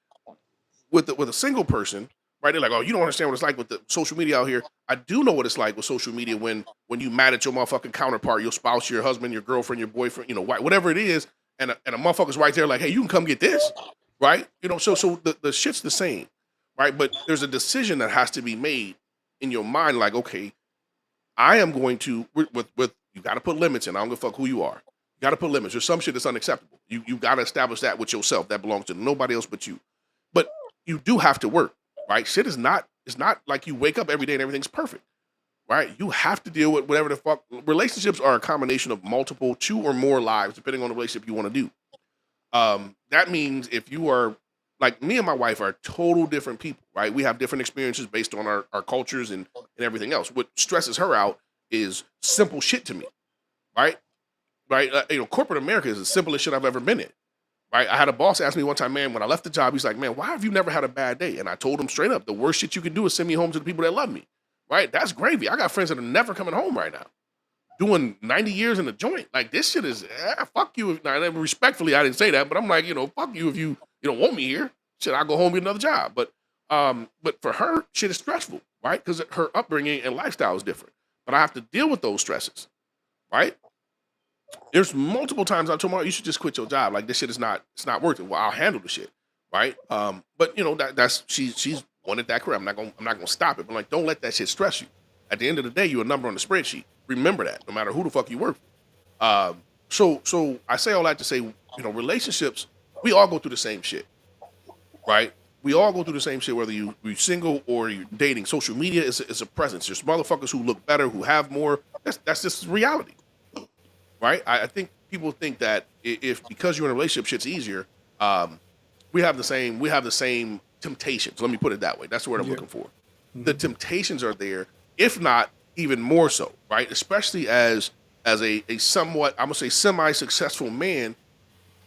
with a single person, right? They're like, oh, you don't understand what it's like with the social media out here. I do know what it's like with social media when you mad at your motherfucking counterpart, your spouse, your husband, your girlfriend, your boyfriend, whatever it is, and a motherfucker's right there, like, hey, you can come get this, right? So the shit's the same, right? But there's a decision that has to be made in your mind, like, okay, I am going to with you got to put limits in. I don't give a fuck who you are. You got to put limits. There's some shit that's unacceptable. You got to establish that with yourself. That belongs to nobody else but you. But you do have to work, right? Shit is not it's not like you wake up every day and everything's perfect, right? You have to deal with whatever the fuck. Relationships are a combination of multiple, two or more lives, depending on the relationship you want to do. That means if you are like me and my wife are total different people, right? We have different experiences based on our cultures and everything else. What stresses her out is simple shit to me, right? Right? Corporate America is the simplest shit I've ever been in, Right? I had a boss ask me one time, man, when I left the job, he's like, man, why have you never had a bad day? And I told him straight up, the worst shit you can do is send me home to the people that love me. Right? That's gravy. I got friends that are never coming home right now, doing 90 years in the joint. Like this shit is fuck you. Now, respectfully, I didn't say that, but I'm like, fuck you if you don't want me here. Shit, I'll go home and get another job. But for her, shit is stressful, right? Because her upbringing and lifestyle is different. But I have to deal with those stresses, right? There's multiple times I told her, you should just quit your job. Like this shit is not, it's not worth it. Well, I'll handle the shit, right? But that's she's wanted that career. I'm not gonna stop it. But like, don't let that shit stress you. At the end of the day, you're a number on the spreadsheet. Remember that, no matter who the fuck you work for. So I say all that to say, relationships, we all go through the same shit, right? We all go through the same shit, whether you're single or you're dating. Social media is a presence. There's motherfuckers who look better, who have more. That's just reality, right? I think people think that if because you're in a relationship, shit's easier. We have the same temptations. Let me put it that way. That's the word I'm looking for. The temptations are there, if not even more so, right? Especially as a somewhat, I'm gonna say, semi-successful man,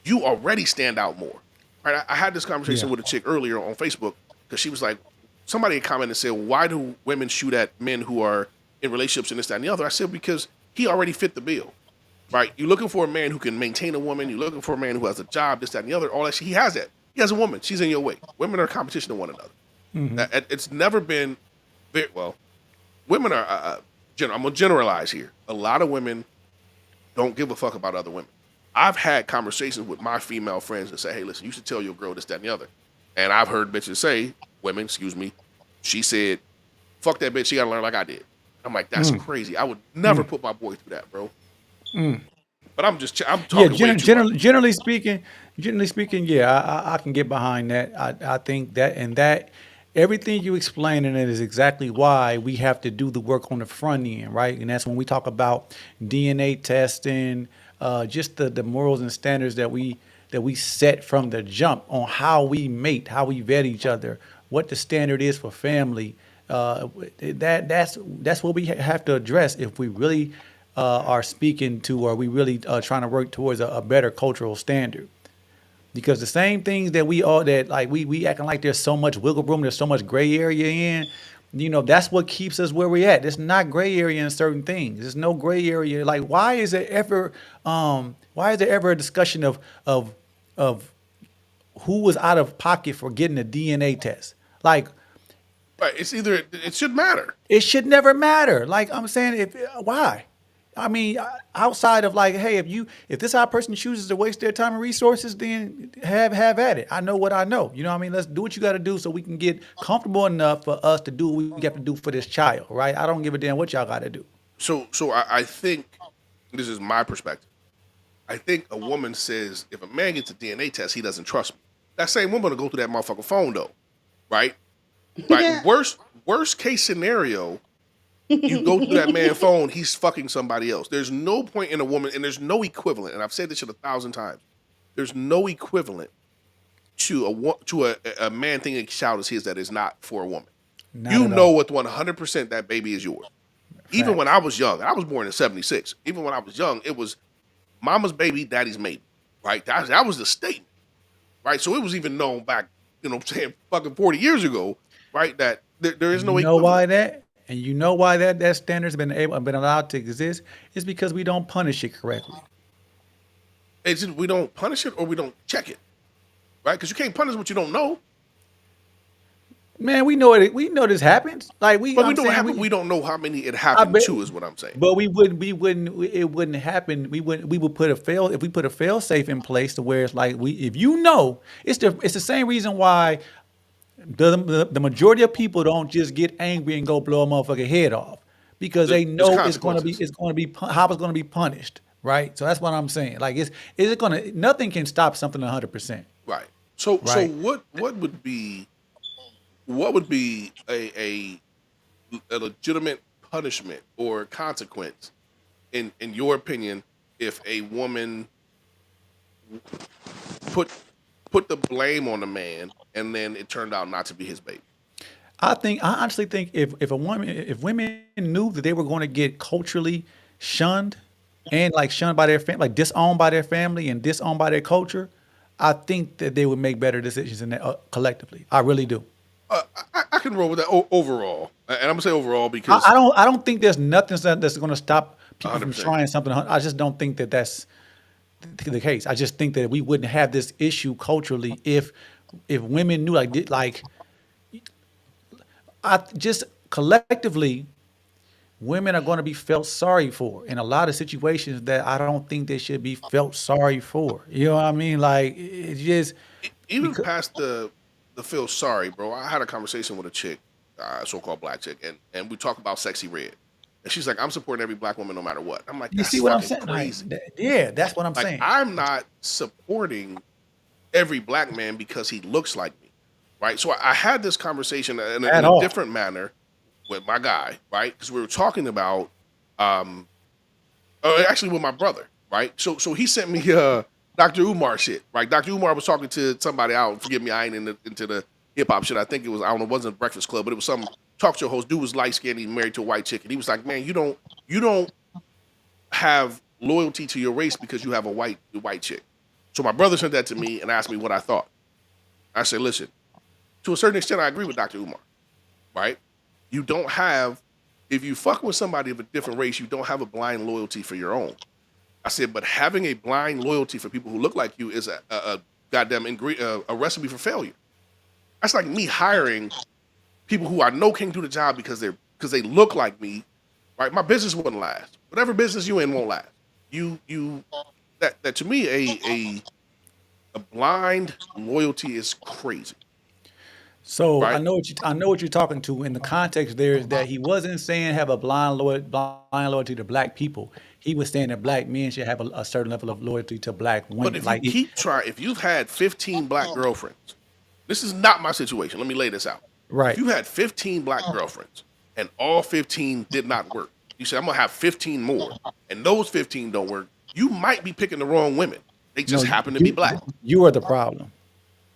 you already stand out more. Right? I had this conversation with a chick earlier on Facebook because she was like, somebody had commented and said, why do women shoot at men who are in relationships and this, that, and the other? I said, because he already fit the bill, right? You're looking for a man who can maintain a woman. You're looking for a man who has a job, this, that, and the other. All that shit. He has that. He has a woman. She's in your way. Women are a competition to one another. It's never been very well. Women are, I'm going to generalize here. A lot of women don't give a fuck about other women. I've had conversations with my female friends and say, hey, listen, you should tell your girl this, that, and the other. And I've heard bitches say, women, excuse me, she said, fuck that bitch, she got to learn like I did. I'm like, that's crazy. I would never put my boy through that, bro. But I'm talking way too much. Generally speaking, yeah, I can get behind that. I think that everything you explained in it is exactly why we have to do the work on the front end, right? And that's when we talk about DNA testing, just the morals and standards that we set from the jump on how we mate, how we vet each other, what the standard is for family. That's what we have to address if we really are speaking to, or we really trying to work towards a better cultural standard. Because the same things that we acting like there's so much wiggle room, there's so much gray area in, that's what keeps us where we're at. There's not gray area in certain things. There's no gray area. Like, why is there ever a discussion of who was out of pocket for getting a DNA test? Like, Right. It should matter. it should never matter. Like I'm saying, why? I mean, outside of like, hey, if this our person chooses to waste their time and resources, then have at it. I know what I know. You know what I mean? Let's do what you got to do so we can get comfortable enough for us to do what we have to do for this child, right? I don't give a damn what y'all got to do. So I think this is my perspective. I think a woman says if a man gets a DNA test, he doesn't trust me. That same woman will go through that motherfucking phone though, right? Like worst case scenario, you go through that man's phone, he's fucking somebody else. There's no point in a woman, and there's no equivalent. And I've said this shit 1,000 times. There's no equivalent to a man thinking a child is his that is not for a woman. Not You at know all. with 100% that baby is yours. Even when I was young, I was born in '76. Even when I was young, it was mama's baby, daddy's maybe. Right? That was the statement. Right? So it was even known back, saying fucking 40 years ago, right? That there is no You know equivalent. why that? And you know why that standard's been allowed to exist? It's because we don't punish it correctly. It's just we don't punish it or we don't check it. Right? Because you can't punish what you don't know. Man, we know it. We know this happens. Like But I'm saying, we don't know how many it I happened bet, to, is what I'm saying. but it wouldn't happen. We would put if we put a fail safe in place to where it's like if it's the same reason why the majority of people don't just get angry and go blow a motherfucking head off because they There's know consequences. how it's going to be punished, right? So that's what I'm saying. Like nothing can stop something 100%, Right. So right? what would be a legitimate punishment or consequence in your opinion if a woman put the blame on the man and then it turned out not to be his baby? I honestly think if women knew that they were going to get culturally shunned and like shunned by their family, like disowned by their family and disowned by their culture, I think that they would make better decisions in that, collectively. I really do. I can roll with that overall, and I'm gonna say overall I, because I don't. I don't think there's nothing that's going to stop people from 100%. trying something. I just don't think that that's the case. I just think that we wouldn't have this issue culturally if women knew like I just collectively women are going to be felt sorry for in a lot of situations that I don't think they should be felt sorry for. You know what I mean? Like it's just even because past the feel sorry, bro. I had a conversation with a chick, so-called black chick, and we talked about sexy red, and she's like, "I'm supporting every black woman no matter what." I'm like, you "That's see what I'm fucking saying? Like crazy." yeah, that's what I'm Like, saying. I'm not supporting every black man because he looks like me, right? So I had this conversation in At a all. different manner with my guy, right? Because we were talking about, um, actually with my brother, right? So he sent me Dr. Umar shit, right? Dr. Umar was talking to somebody out. Forgive me, I ain't into the hip hop shit. I think it was, I don't know, it wasn't Breakfast Club, but it was some talk show host. Dude was light skinned, he married to a white chick, and he was like, "Man, you don't have loyalty to your race because you have a white chick." So my brother sent that to me and asked me what I thought. I said, "Listen, to a certain extent, I agree with Dr. Umar, right? You don't have, if you fuck with somebody of a different race, you don't have a blind loyalty for your own." I said, "But having a blind loyalty for people who look like you is a goddamn a recipe for failure." That's like me hiring people who I know can't do the job because they look like me, right? My business wouldn't last. Whatever business you in won't last. You that to me a blind loyalty is crazy, So right? I know what you're talking to. In the context there is that he wasn't saying have a blind loyalty to black people. He was saying that black men should have a certain level of loyalty to black But women. if you Like it, keep trying, if you've had 15 black girlfriends, this is not my situation. Let me lay this out. If right? you had 15 black girlfriends and all 15 did not work, you said, "I'm gonna have 15 more," and those 15 don't work, you might be picking the wrong women. They No, just happen to be black. you are the problem.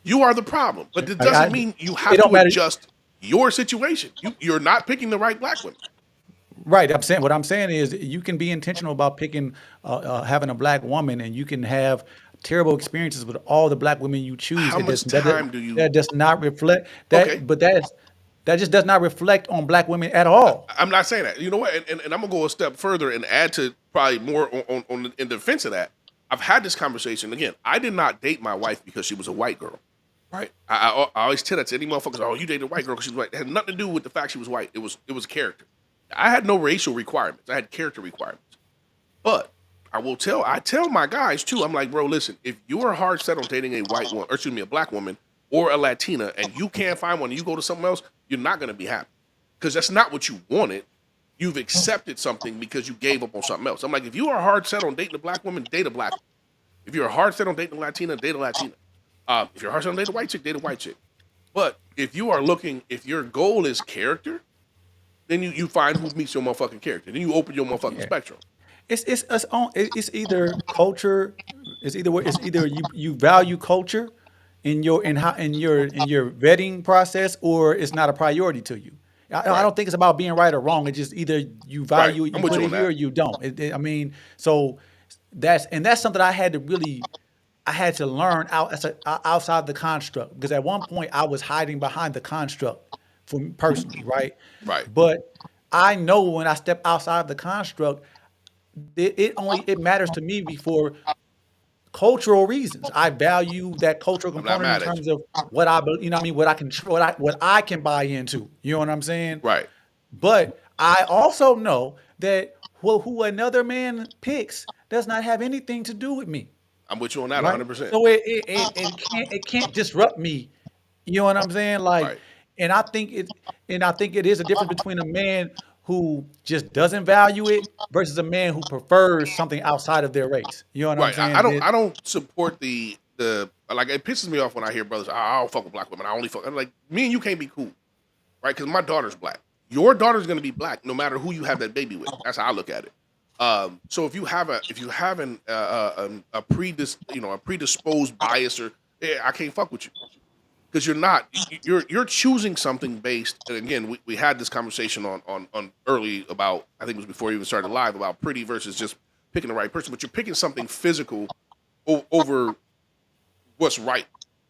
You are the problem. But it Like doesn't mean you it have don't to matter. adjust your situation. You're not picking the right black women. Right. I'm saying what I'm saying is you can be intentional about picking, having a black woman, and you can have terrible experiences with all the black women you choose. How It does much time do you that does not reflect okay? that, but that just does not reflect on black women at all. I'm not saying that. You know what? And I'm gonna go a step further and add to probably more in defense of that. I've had this conversation again. I did not date my wife because she was a white girl, right? I always tell that to any motherfuckers. "Oh, you dated a white girl because she was white." It had nothing to do with the fact she was white. It was character. I had no racial requirements. I had character requirements. But I tell my guys too. I'm like, "Bro, listen. If you are hard set on dating a white woman, or excuse me, a black woman or a Latina, and you can't find one, and you go to someone else, you're not gonna be happy because that's not what you wanted. You've accepted something because you gave up on something else." I'm like, if you are hard set on dating a black woman, date a black woman. If you're hard set on dating a Latina, date a Latina. If you're hard set on dating a white chick, date a white chick. But if your goal is character, then you find who meets your motherfucking character. Then you open your motherfucking Yeah. spectrum. It's either culture. It's either you value culture in your vetting process, or it's not a priority to you. I Right, don't think it's about being right or wrong. It's just either you right. value it, I'm you with put you it on here, or that. you don't. I mean, so that's something I had to learn outside the construct, because at one point I was hiding behind the construct for me personally, right? Right, But I know when I step outside the construct, it matters to me before cultural reasons. I value that cultural I'm not component in mad at you. terms of you know what I mean, what I can buy into. You know what I'm saying? Right, But I also know that who another man picks does not have anything to do with me, I'm with you on that right? 100%. So it can't disrupt me. You know what I'm saying? Like, Right, and I think it and I think it is a difference between a man who just doesn't value it versus a man who prefers something outside of their race. You know what I'm right. saying? I don't support the like. It pisses me off when I hear brothers. I don't fuck with black women. I only fuck. I'm like, me and you can't be cool, right? Because my daughter's black. Your daughter's gonna be black no matter who you have that baby with. That's how I look at it. So if you have a a predisposed bias, or I can't fuck with you because you're choosing something based. And again, we had this conversation on early about, I think it was before we even started live, about pretty versus just picking the right person. But you're picking something physical over what's right,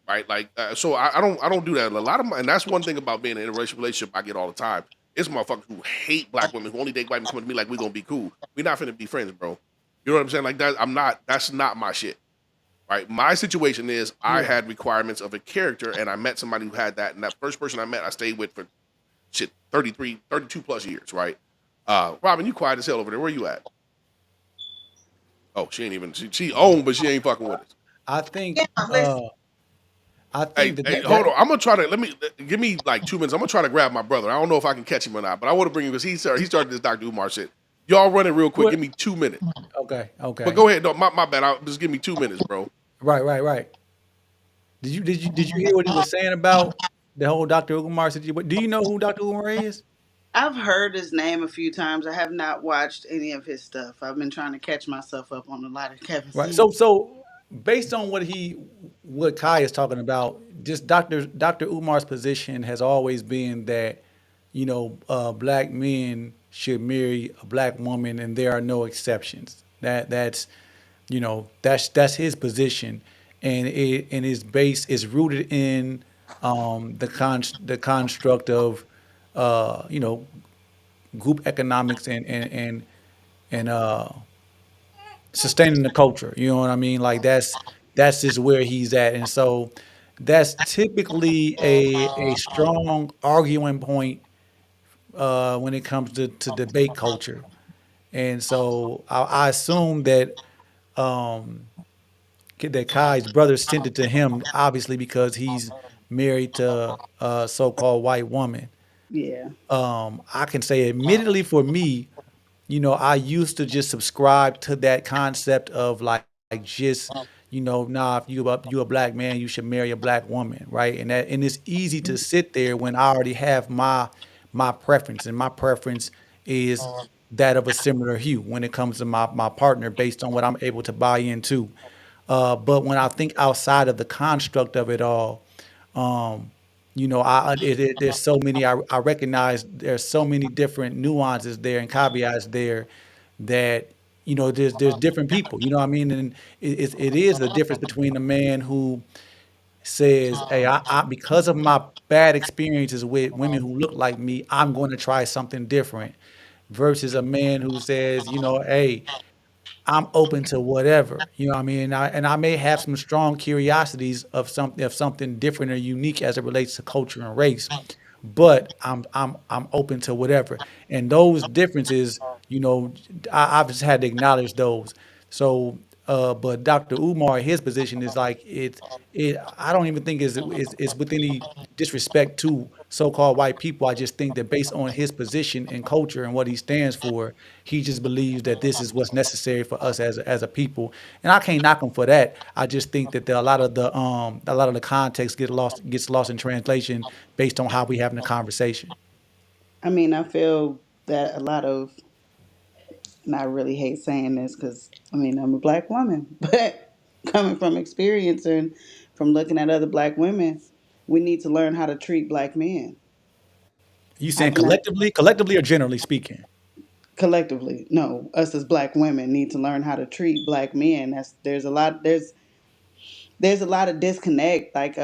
right? Like, so I don't do that. A lot of my, and that's one thing about being in a relationship I get all the time. It's motherfuckers who hate black women who only date white women coming to me like we gonna be cool. We not finna be friends, bro. You know what I'm saying? Like that. I'm not. That's not my shit. Right. My situation is I Yeah. had requirements of a character, and I met somebody who had that. And that first person I met, I stayed with for shit 33, 32 plus years. Right. Robin, you quiet as hell over there. Where you at? Oh, she ain't even. She owned, but she ain't fucking with us. I Yeah, think listen. I Hey, think that hey, that, hold that on. I'm gonna try to give me like 2 minutes. I'm gonna try to grab my brother. I don't know if I can catch him or not, but I want to bring him because he started this Dr. Umar shit. Y'all run it real quick. what Give me 2 minutes. okay, But okay. go ahead. No, my bad. Just give me 2 minutes, bro. Right, right, right. Did you hear what he was saying about the whole Dr. Umar situation? Do you know who Dr. Umar is? I've heard his name a few times. I have not watched any of his stuff. I've been trying to catch myself up on a lot of Kevin Right. Samuels. So based on what Kai is talking about, just Dr. Umar's position has always been that, black men should marry a black woman and there are no exceptions. That's his position, and his base is rooted in the construct of uh, you know group economics and sustaining the culture. You know what I mean? Like that's just where he's at, and so that's typically a strong arguing point when it comes to debate culture. And so I assume that Kai's brother sent it to him, obviously because he's married to a so-called white woman. Yeah. I can say, admittedly, for me, I used to just subscribe to that concept of like just, nah, if you a black man, you should marry a black woman, right? And it's easy to sit there when I already have my preference, and my preference is that of a similar hue when it comes to my partner based on what I'm able to buy into. But when I think outside of the construct of it all, um, there's so many. I recognize there's so many different nuances there and caveats there that there's different people. You know what I mean? And it is the difference between a man who says, "Hey, because of my bad experiences with women who look like me, I'm going to try something different," versus a man who says, "Hey, I'm open to whatever." You know what I mean? And I may have some strong curiosities of something different or unique as it relates to culture and race, but I'm open to whatever. And those differences, I've just had to acknowledge those. So, but Dr. Umar, his position is like it. I don't even think is with any disrespect to so-called white people. I just think that based on his position and culture and what he stands for, he just believes that this is what's necessary for us as a people. And I can't knock him for that. I just think that a lot of the context gets lost in translation based on how we having a conversation. I mean, I feel that a lot of, and I really hate saying this because, I mean, I'm a black woman, but coming from experience and from looking at other black women, we need to learn how to treat black men. You I saying cannot, collectively or generally speaking? collectively, no, us as black women need to learn how to treat black men. There's a lot of disconnect. Like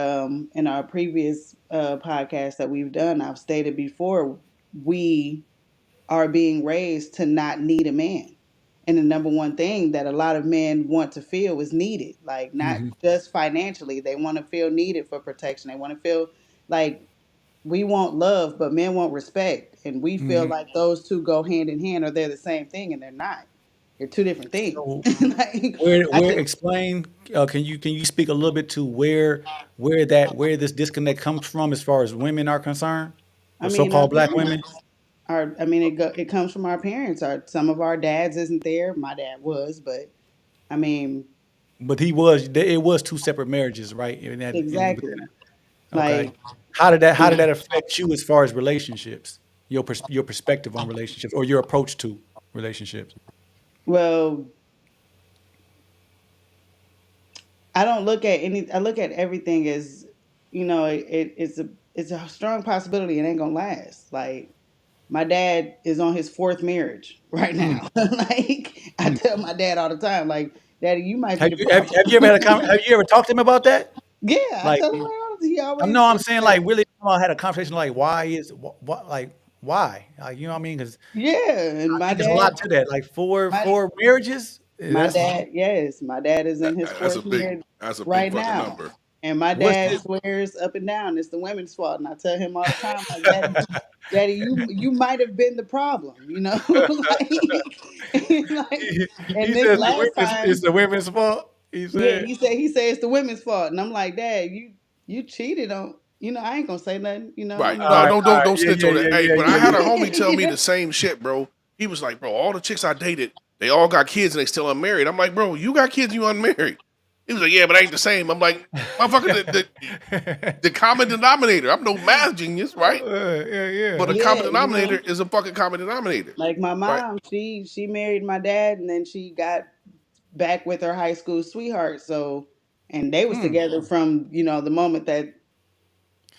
in our previous podcast that we've done, I've stated before, we are being raised to not need a man. And the number one thing that a lot of men want to feel is needed, like not Hmm. just financially. They want to feel needed for protection. They want to feel like we want love, but men want respect. And we feel Hmm. like those two go hand in hand or they're the same thing, and they're not. They're two different things. So Like, I where just, explain? Can you speak a little bit to where this disconnect comes from as far as women are concerned, I or mean, our so-called black women? parents. I mean, it comes from our parents. Some of our dads isn't there. My dad was, but I mean, But it was two separate marriages, right? Within exactly. that. Okay. Like, How did that affect you as far as relationships? Your perspective on relationships or your approach to relationships? well, I don't look at any. I look at everything as, it's a strong possibility it ain't gonna last. Like, my dad is on his fourth marriage right Mm, now. Like, I mm, tell my dad all the time, like, Daddy, you might be Have the you have, problem. have you ever had a have you ever talked to him about that? Yeah, I Like, tell him like, he always no, I'm says saying that. like really had a conversation like why is what like why like you know what I mean? Because Yeah, and I think there's a lot to that. Like my four marriages. my That's dad, yes, my dad is in his That's a fourth big marriage that's a big right fucking now. number. And my what's dad the swears up and down it's the women's fault. And I tell him all the time, like, Daddy, you might have been the problem, like, and he this says the last women's it's time, the women's fault. He yeah, said. he said it's the women's fault. And I'm like, Dad, you cheated on, I ain't gonna say nothing, Right. I'm All No, right, like, all right, don't yeah, snitch yeah, on that. yeah, Hey, yeah, but I yeah, had yeah. a homie tell you me know? the same shit, bro. He was like, bro, all the chicks I dated, they all got kids and they still unmarried. I'm like, bro, you got kids, you unmarried. He was like, yeah, but it ain't the same. I'm like, motherfucker, the common denominator. I'm no math genius, right? Yeah, But yeah. the common Yeah, denominator is a fucking common denominator, like my right? mom, she married my dad, and then she got back with her high school sweetheart. So, and they was Mm. together from the moment that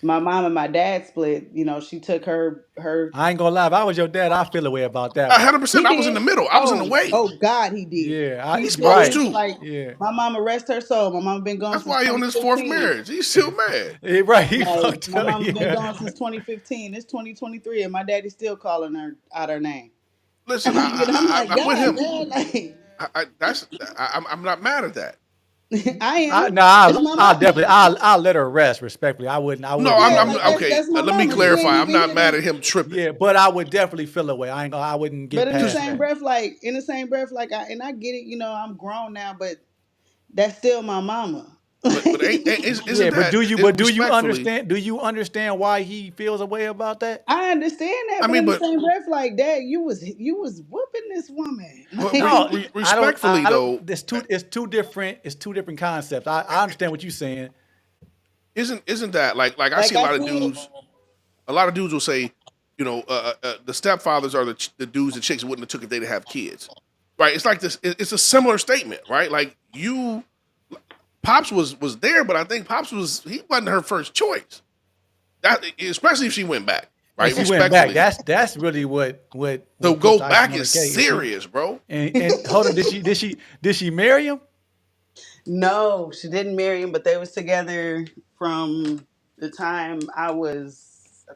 my mom and my dad split. She took her. I ain't gonna lie. If I was your dad, I feel a way about that one. 100%. He I was in did. the middle. I was in the Oh, way. oh God, he did. Yeah, He He's still supposed right. is. to. Like, Yeah. my mama, rest her soul. My mama been gone That's since why he on his fourth 2015. marriage. He's still mad. Yeah, right. He Like, fucked my up. mama been Yeah. gone since 2015. It's 2023, and my daddy's still calling her out her name. Listen, And I'm like, I'm with God, him. Dad, like, I'm not mad at that. I I, am. no, It's my I'll mama. definitely, I'll let her rest respectfully. I No, wouldn't Yeah, feel I'm that like way. okay. that's my Let me mama. She ain't clarify. I'm even not hit mad me. at him tripping. Yeah, but I would definitely feel a way. I wouldn't But get past that. in the same breath, like I get it. I'm grown now, but that's still my mama. But Yeah, isn't that do you respectfully? understand? Do you understand why he feels a way about that? I understand that, I but mean, in the same breath, like, Dad, you was whooping this woman. but No, respectfully I don't. though, It's two different concepts. I understand what you're saying. isn't that like I Like see a I lot of feel, dudes. A lot of dudes will say, the stepfathers are the dudes the chicks wouldn't have took if they didn't have kids, right? It's like this. It's a similar statement, right? Like Pops was there, but I think he wasn't her first choice. That especially if she went back, And right? she went back. Respectfully, That's really to what puts go the icing back on the is cake. serious, bro. And hold on, did she marry him? no, she didn't marry him, but they was together from the time I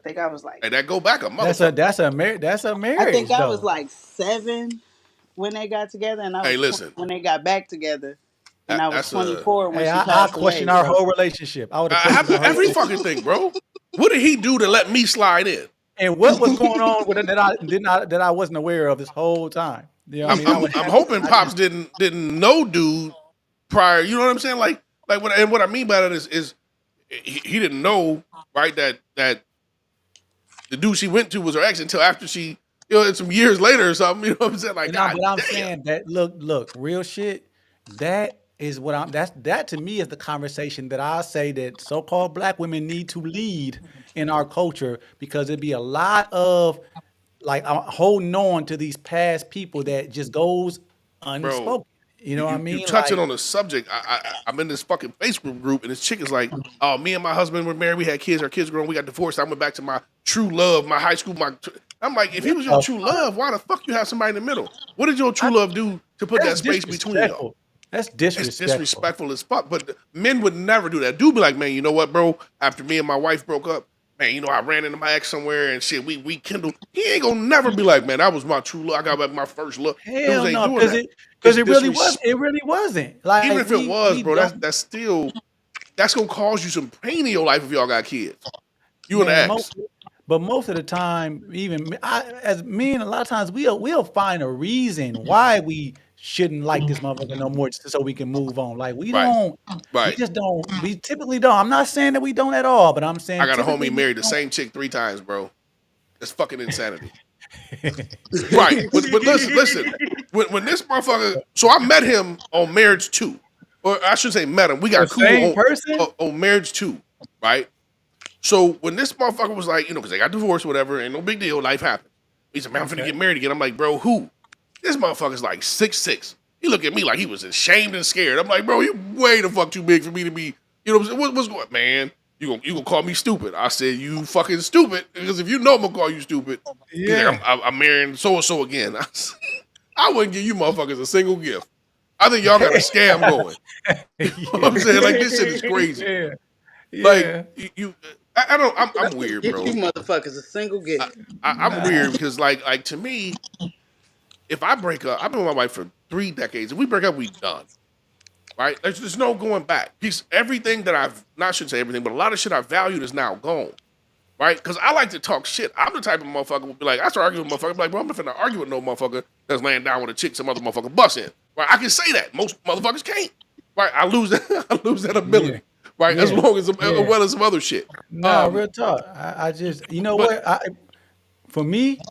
think I was like, Hey, that go back a motherfucker. That's a I think marriage I was though. like 7 when they got together, and I Hey, was 20 listen, when they got back together, and I was that's a 24 when Hey, she I passed question away. our So whole relationship. I would have I questioned happen our to whole every relationship. fucking thing, bro. What did he do to let me slide in? And what was going on with it that I wasn't aware of this whole time? You know what I mean? I'm hoping I Pops just didn't know dude prior. You know what I'm saying? Like what I mean by that is he didn't know, right, that the dude she went to was her ex until after she, some years later or something. You know what I'm saying? Like, and God but I'm damn, saying that look, real shit. That is what I'm. That to me is the conversation that I say that so-called black women need to lead in our culture because it'd be a lot of like holding on to these past people that just goes bro. unspoken. You know what I You mean? touching Like, on the subject. I'm in this fucking Facebook group and this chick is like, oh, me and my husband were married. We had kids. Our kids grown. We got divorced. I went back to my true love, my high school. I'm like, if he what was your the true fuck? love, why the fuck you have somebody in the middle? What did your I, true love do to put that's that space between y'all? disrespectful. That's It's disrespectful. disrespectful as fuck. But men would never do that. Dude be like, man, you know what, bro? After me and my wife broke up, man, I ran into my ex somewhere and shit. We kindled. He ain't gonna never be like, man, that was my true love. I got back my first love. Dudes Hell ain't no, doing because that. because It's it really was. disrespect. It really wasn't. Even Like if it was, we bro, don't. that's still gonna cause you some pain in your life if y'all got kids. You and the Man, ex. most of the time, even as men, a lot of times we'll find a reason why we shouldn't like this motherfucker no more, just so we can move on. Like Right. we Right. just don't. We typically don't. I'm not saying that we don't at all, but I'm I saying got a typically homie we married the don't. same chick 3 times, bro. That's fucking insanity. Right. But listen. When this motherfucker, so I met him on Marriage 2. Or I should say met him. We The got cool same person? on Marriage 2, right? So when this motherfucker was like, because they got divorced, whatever, ain't no big deal, life happened. He said, man, I'm finna Okay. get married again. I'm like, bro, who? This motherfucker's like 6'6". He looked at me like he was ashamed and scared. I'm like, bro, you way the fuck too big for me to be, what I'm saying? What's going on? Man, you gonna call me stupid. I said, you fucking stupid, because if you know I'm gonna call you stupid, he's like, Yeah. I'm marrying so-and-so again. I wouldn't give you motherfuckers a single gift. I think y'all got a scam going. You know what I'm saying? Like this shit is crazy. Yeah, Like yeah. I don't. I'm Let's just weird, get you bro. motherfuckers a single I, gift. I'm Nah, weird because like to me, if I break up, I've been with my wife for 3 decades. If we break up, we done. Right? There's no going back. Because everything that I've not should say everything, but a lot of shit I valued is now gone. Right? Because I like to talk shit. I'm the type of motherfucker who be like, I start arguing with motherfucker, be like, bro, I'm not finna argue with no motherfucker that's laying down with a chick some other motherfucker busting. Right? I can say that. Most motherfuckers can't. Right? I lose that. I lose that yeah, ability. Right? As yeah, long as yeah. well as some other shit. Nah, Um, real talk. I just, you know but what? For me,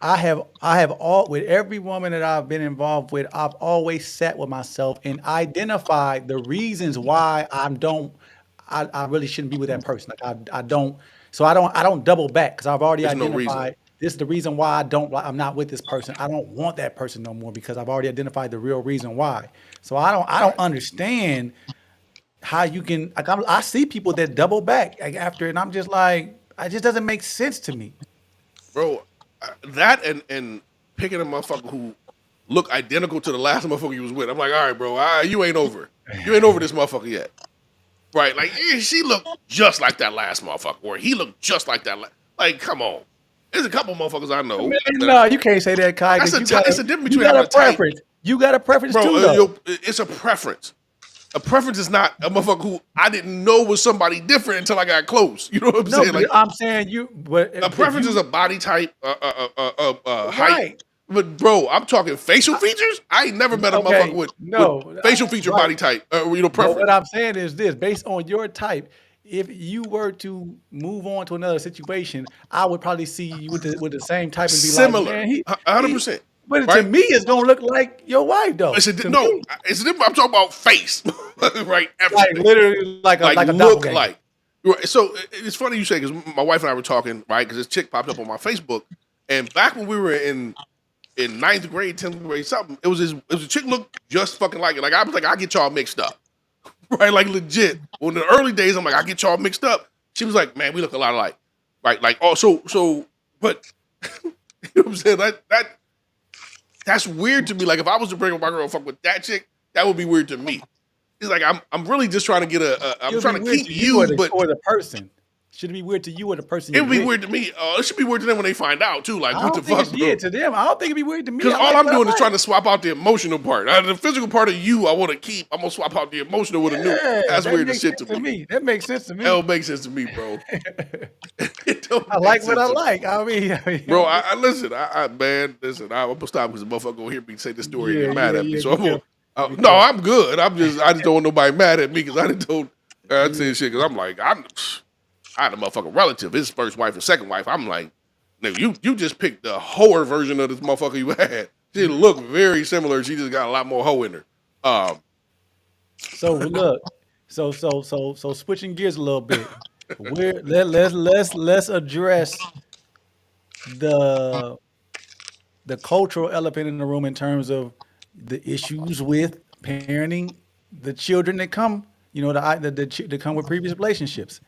I have all with every woman that I've been involved with, I've always sat with myself and identified the reasons why I really shouldn't be with that person. Like I don't so I don't double back because I've already there's no reason. identified this is the reason why I'm not with this person. I don't want that person no more because I've already identified the real reason why. So I don't Right. understand how you can like I see people that double back like, after and I'm just like it just doesn't make sense to me. Bro, that and picking a motherfucker who look identical to the last motherfucker you was with. I'm like, all right, bro, you ain't over. You ain't over this motherfucker yet. Right? Like, she looked just like that last motherfucker, or he looked just like that. Like, come on. There's a couple motherfuckers I know Man, that no, you can't say that, Kai, that's because a it's a difference you between got having a a type, preference. You got a preference bro. too, though. It's a preference. A preference is not a motherfucker who I didn't know was somebody different until I got close. You know what I'm No, saying? but Like, I'm saying but a if preference is you a body type, height. right, But bro, I'm talking facial features. I ain't never met a motherfucker okay, with no, facial feature, right. body type, But what preference. I'm saying is this, based on your type, if you were to move on to another situation, I would probably see you with the same type and be like, Similar, man, he hundred he. percent, But to right? me, it's gonna look like your wife, though. To No, me, it's a different. I'm talking about face, right? like Everything, literally like like a look doppelganger. like. Right. So it's funny you say because my wife and I were talking, right? Because this chick popped up on my Facebook, and back when we were in ninth grade, 10th grade, something, it was a chick looked just fucking like it. Like I was like, I get y'all mixed up, right? Like legit. Well, in the early days, I'm like, I get y'all mixed up. She was like, man, we look a lot alike, right? Like, oh, but you know what I'm saying? That's weird to me. Like, if I was to bring up my girl and fuck with that chick, that would be weird to me. It's like I'm really just trying to get I'm Should it trying be to weird keep to you or you, but the person? Should it be weird to you or the person it you're would be with? weird to me. It should be weird to them when they find out too. Like, I what the don't think fuck, it's yeah bro? to them. I don't think it'd be weird to me. Because I all like I'm what I doing is trying like. to swap out the emotional part. The physical part of you, I want to keep. I'm gonna swap out the emotional with a new. Yeah, That's that weird as makes shit to sense to me. me. That makes sense to It me. don't make sense to me, bro. It don't I make like what sense I to me. like. I mean, you Bro, know, I listen. Man, listen. I'm gonna stop because the motherfucker gonna hear me say this story and yeah, get mad yeah, at me. yeah. So Be I'm gonna. careful. Be No, careful. I'm good. I just don't want nobody mad at me because I didn't told. I Yeah. say shit because I'm like I had a motherfucking relative, his first wife and second wife. I'm like, nigga, you just picked the whorer version of this motherfucker you had. She looked very similar. She just got a lot more hoe in her. Um, So look, so switching gears a little bit. Let's address the the cultural elephant in the room in terms of the issues with parenting the children that come, that come with previous relationships.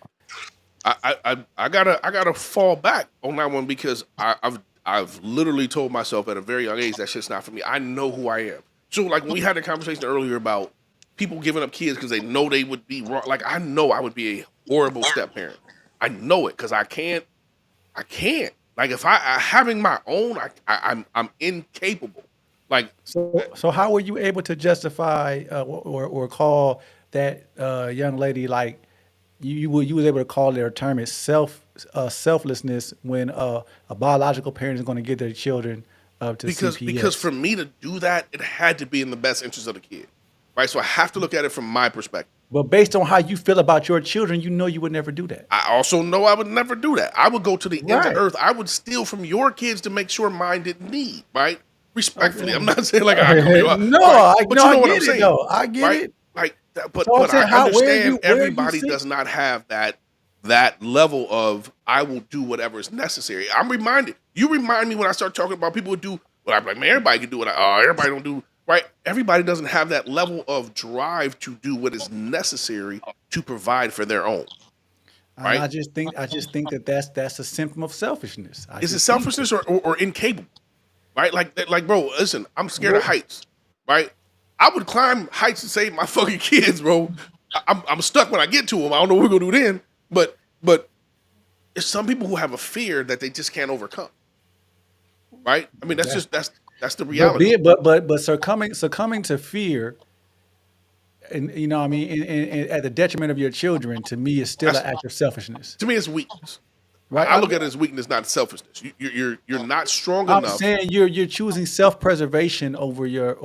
I gotta fall back on that one because I've literally told myself at a very young age that shit's not for me. I know who I am. So like when we had the conversation earlier about people giving up kids because they know they would be wrong. Like I know I would be a horrible step parent. I know it because I can't. I can't. Like if I having my own, I'm incapable. Like So how were you able to justify or call that young lady like you was able to call their term as selflessness when a biological parent is going to get their children up to because CPS? for me to do that, it had to be in the best interest of the kid, right? So I have to look at it from my perspective. But based on how you feel about your children, you know you would never do that. I also know I would never do that. I would go to the ends of Right. earth. I would steal from your kids to make sure mine didn't need, right? Respectfully, I'm Okay. not saying like I come to you, No, right? I But no, you I know what I'm get it saying, though. I get right? it. Like, So I'm but saying, I how understand where you everybody see? does not have that level of I will do whatever is necessary. I'm reminded. You remind me when I start talking about people who do. Well, I'm like, man, everybody can do what everybody don't do. Right? Everybody doesn't have that level of drive to do what is necessary to provide for their own. And Right? I just think that that's a symptom of selfishness. I Is it just think so. selfishness or incapable? Right? Like, bro, listen, I'm scared of Well, heights. Right? I would climb heights to save my fucking kids, bro. I'm stuck when I get to them. I don't know what we're gonna do then. But it's some people who have a fear that they just can't overcome. Right? I mean, That's that's the but reality. be but succumbing to fear, and you know, what I mean, and at the detriment of your children, to me, is still That's an act of selfishness, to me, it's weakness. right? I look at it as weakness, not selfishness. You're not strong I'm enough. saying you're choosing self preservation over your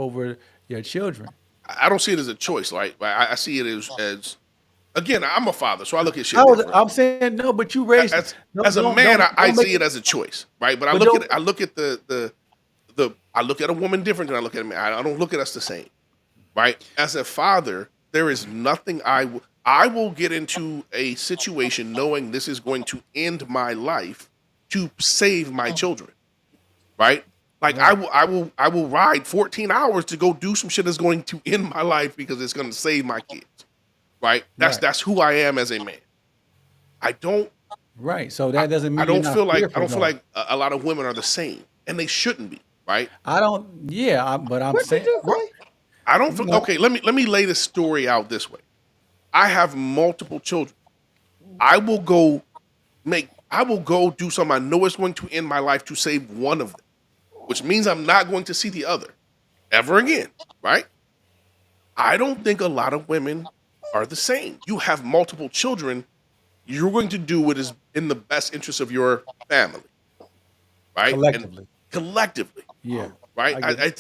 children. I don't see it as a choice. Right? I see it as again. I'm a father, so I look at shit How different. I'm saying no, but you raised As a man, I don't make see it it, as a choice, right? But but don't. I look at the I look at a woman different than I look at a man. I don't look at us the same, right? As a father, there is nothing I will get into a situation knowing this is going to end my life to save my children, right? Like Right, I will ride 14 hours to go do some shit that's going to end my life because it's going to save my kids, right? right, That's who I am as a man. I don't right. So that doesn't I mean you're don't not feel like fearful, though. a lot of women are the same, and they shouldn't be, right? I don't. Yeah, but I'm What did saying, you say? I don't you feel know, okay. Let me lay this story out this way. I have multiple children. I will go I will go do something I know is going to end my life to save one of them, which means I'm not going to see the other ever again, right? I don't think a lot of women are the same. You have multiple children. You're going to do what is in the best interest of your family, right? And collectively. collectively, Yeah, right? I get it.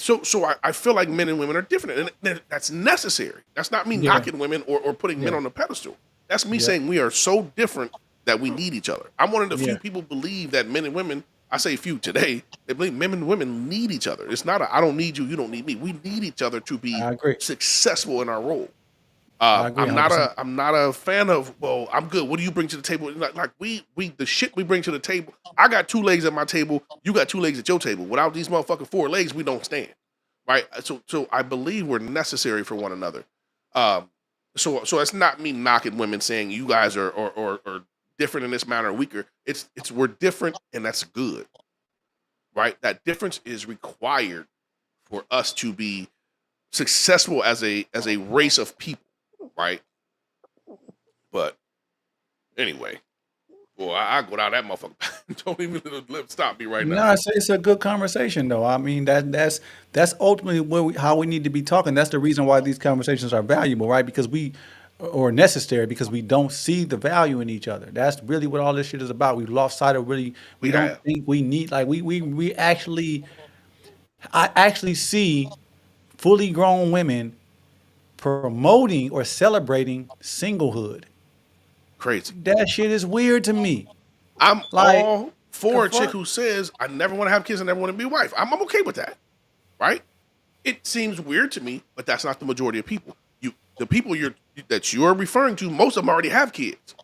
I feel like men and women are different, and that's necessary. That's not me Yeah, knocking women or putting men yeah, on a pedestal. That's me yeah, saying we are so different that we need each other. I'm one of the few yeah. people believe that men and women. I say few today. They believe men and women need each other. It's not I don't need you, you don't need me. We need each other to be I agree. successful in our role. I agree 100%. I'm not a fan of. Well, I'm good. What do you bring to the table? Like we the shit we bring to the table. I got two legs at my table. You got two legs at your table. Without these motherfucking four legs, we don't stand. Right. So I believe we're necessary for one another. Um. So it's not me knocking women saying you guys are different in this manner or weaker. It's we're different and that's good. Right. That difference is required for us to be successful as a race of people. Right. But anyway, boy, I go down that motherfucker. Don't even let stop me right now. No, it's a good conversation though. I mean that's ultimately how we need to be talking. That's the reason why these conversations are valuable, right? Because we or necessary because we don't see the value in each other. That's really what all this shit is about. We've lost sight of really we We don't have think we need like we actually I actually see fully grown women promoting or celebrating singlehood. crazy. That shit is weird to me. I'm Like all the for a chick fuck? who says I never want to have kids, I never want to be a wife. I'm okay with that, right? It seems weird to me, but that's not the majority of people. The people you're referring to, most of them already have kids,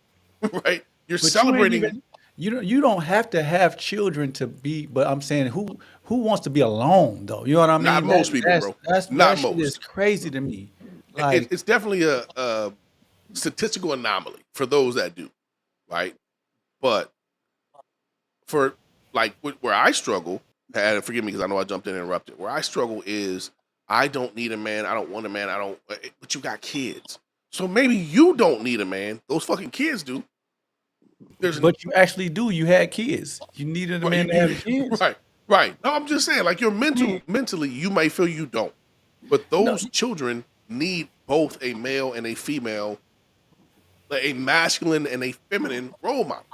right? You're But you ain't celebrating. even you don't have to have children to be. But I'm saying who wants to be alone though? You know what I Not mean? That most people, that's bro. that's Not that shit is most. crazy to me. Like It's definitely a statistical anomaly for those that do, right? But for like where I struggle, and forgive me because I know I jumped in and interrupted. Where I struggle is I don't need a man. I don't want a man. I don't. But you got kids, so maybe you don't need a man. Those fucking kids do. There's but you actually do. You had kids. You needed a right, man to have kids. right, right. No, I'm just saying, like your I mean, mentally, you might feel you don't, but no, those children need both a male and a female, like a masculine and a feminine role model.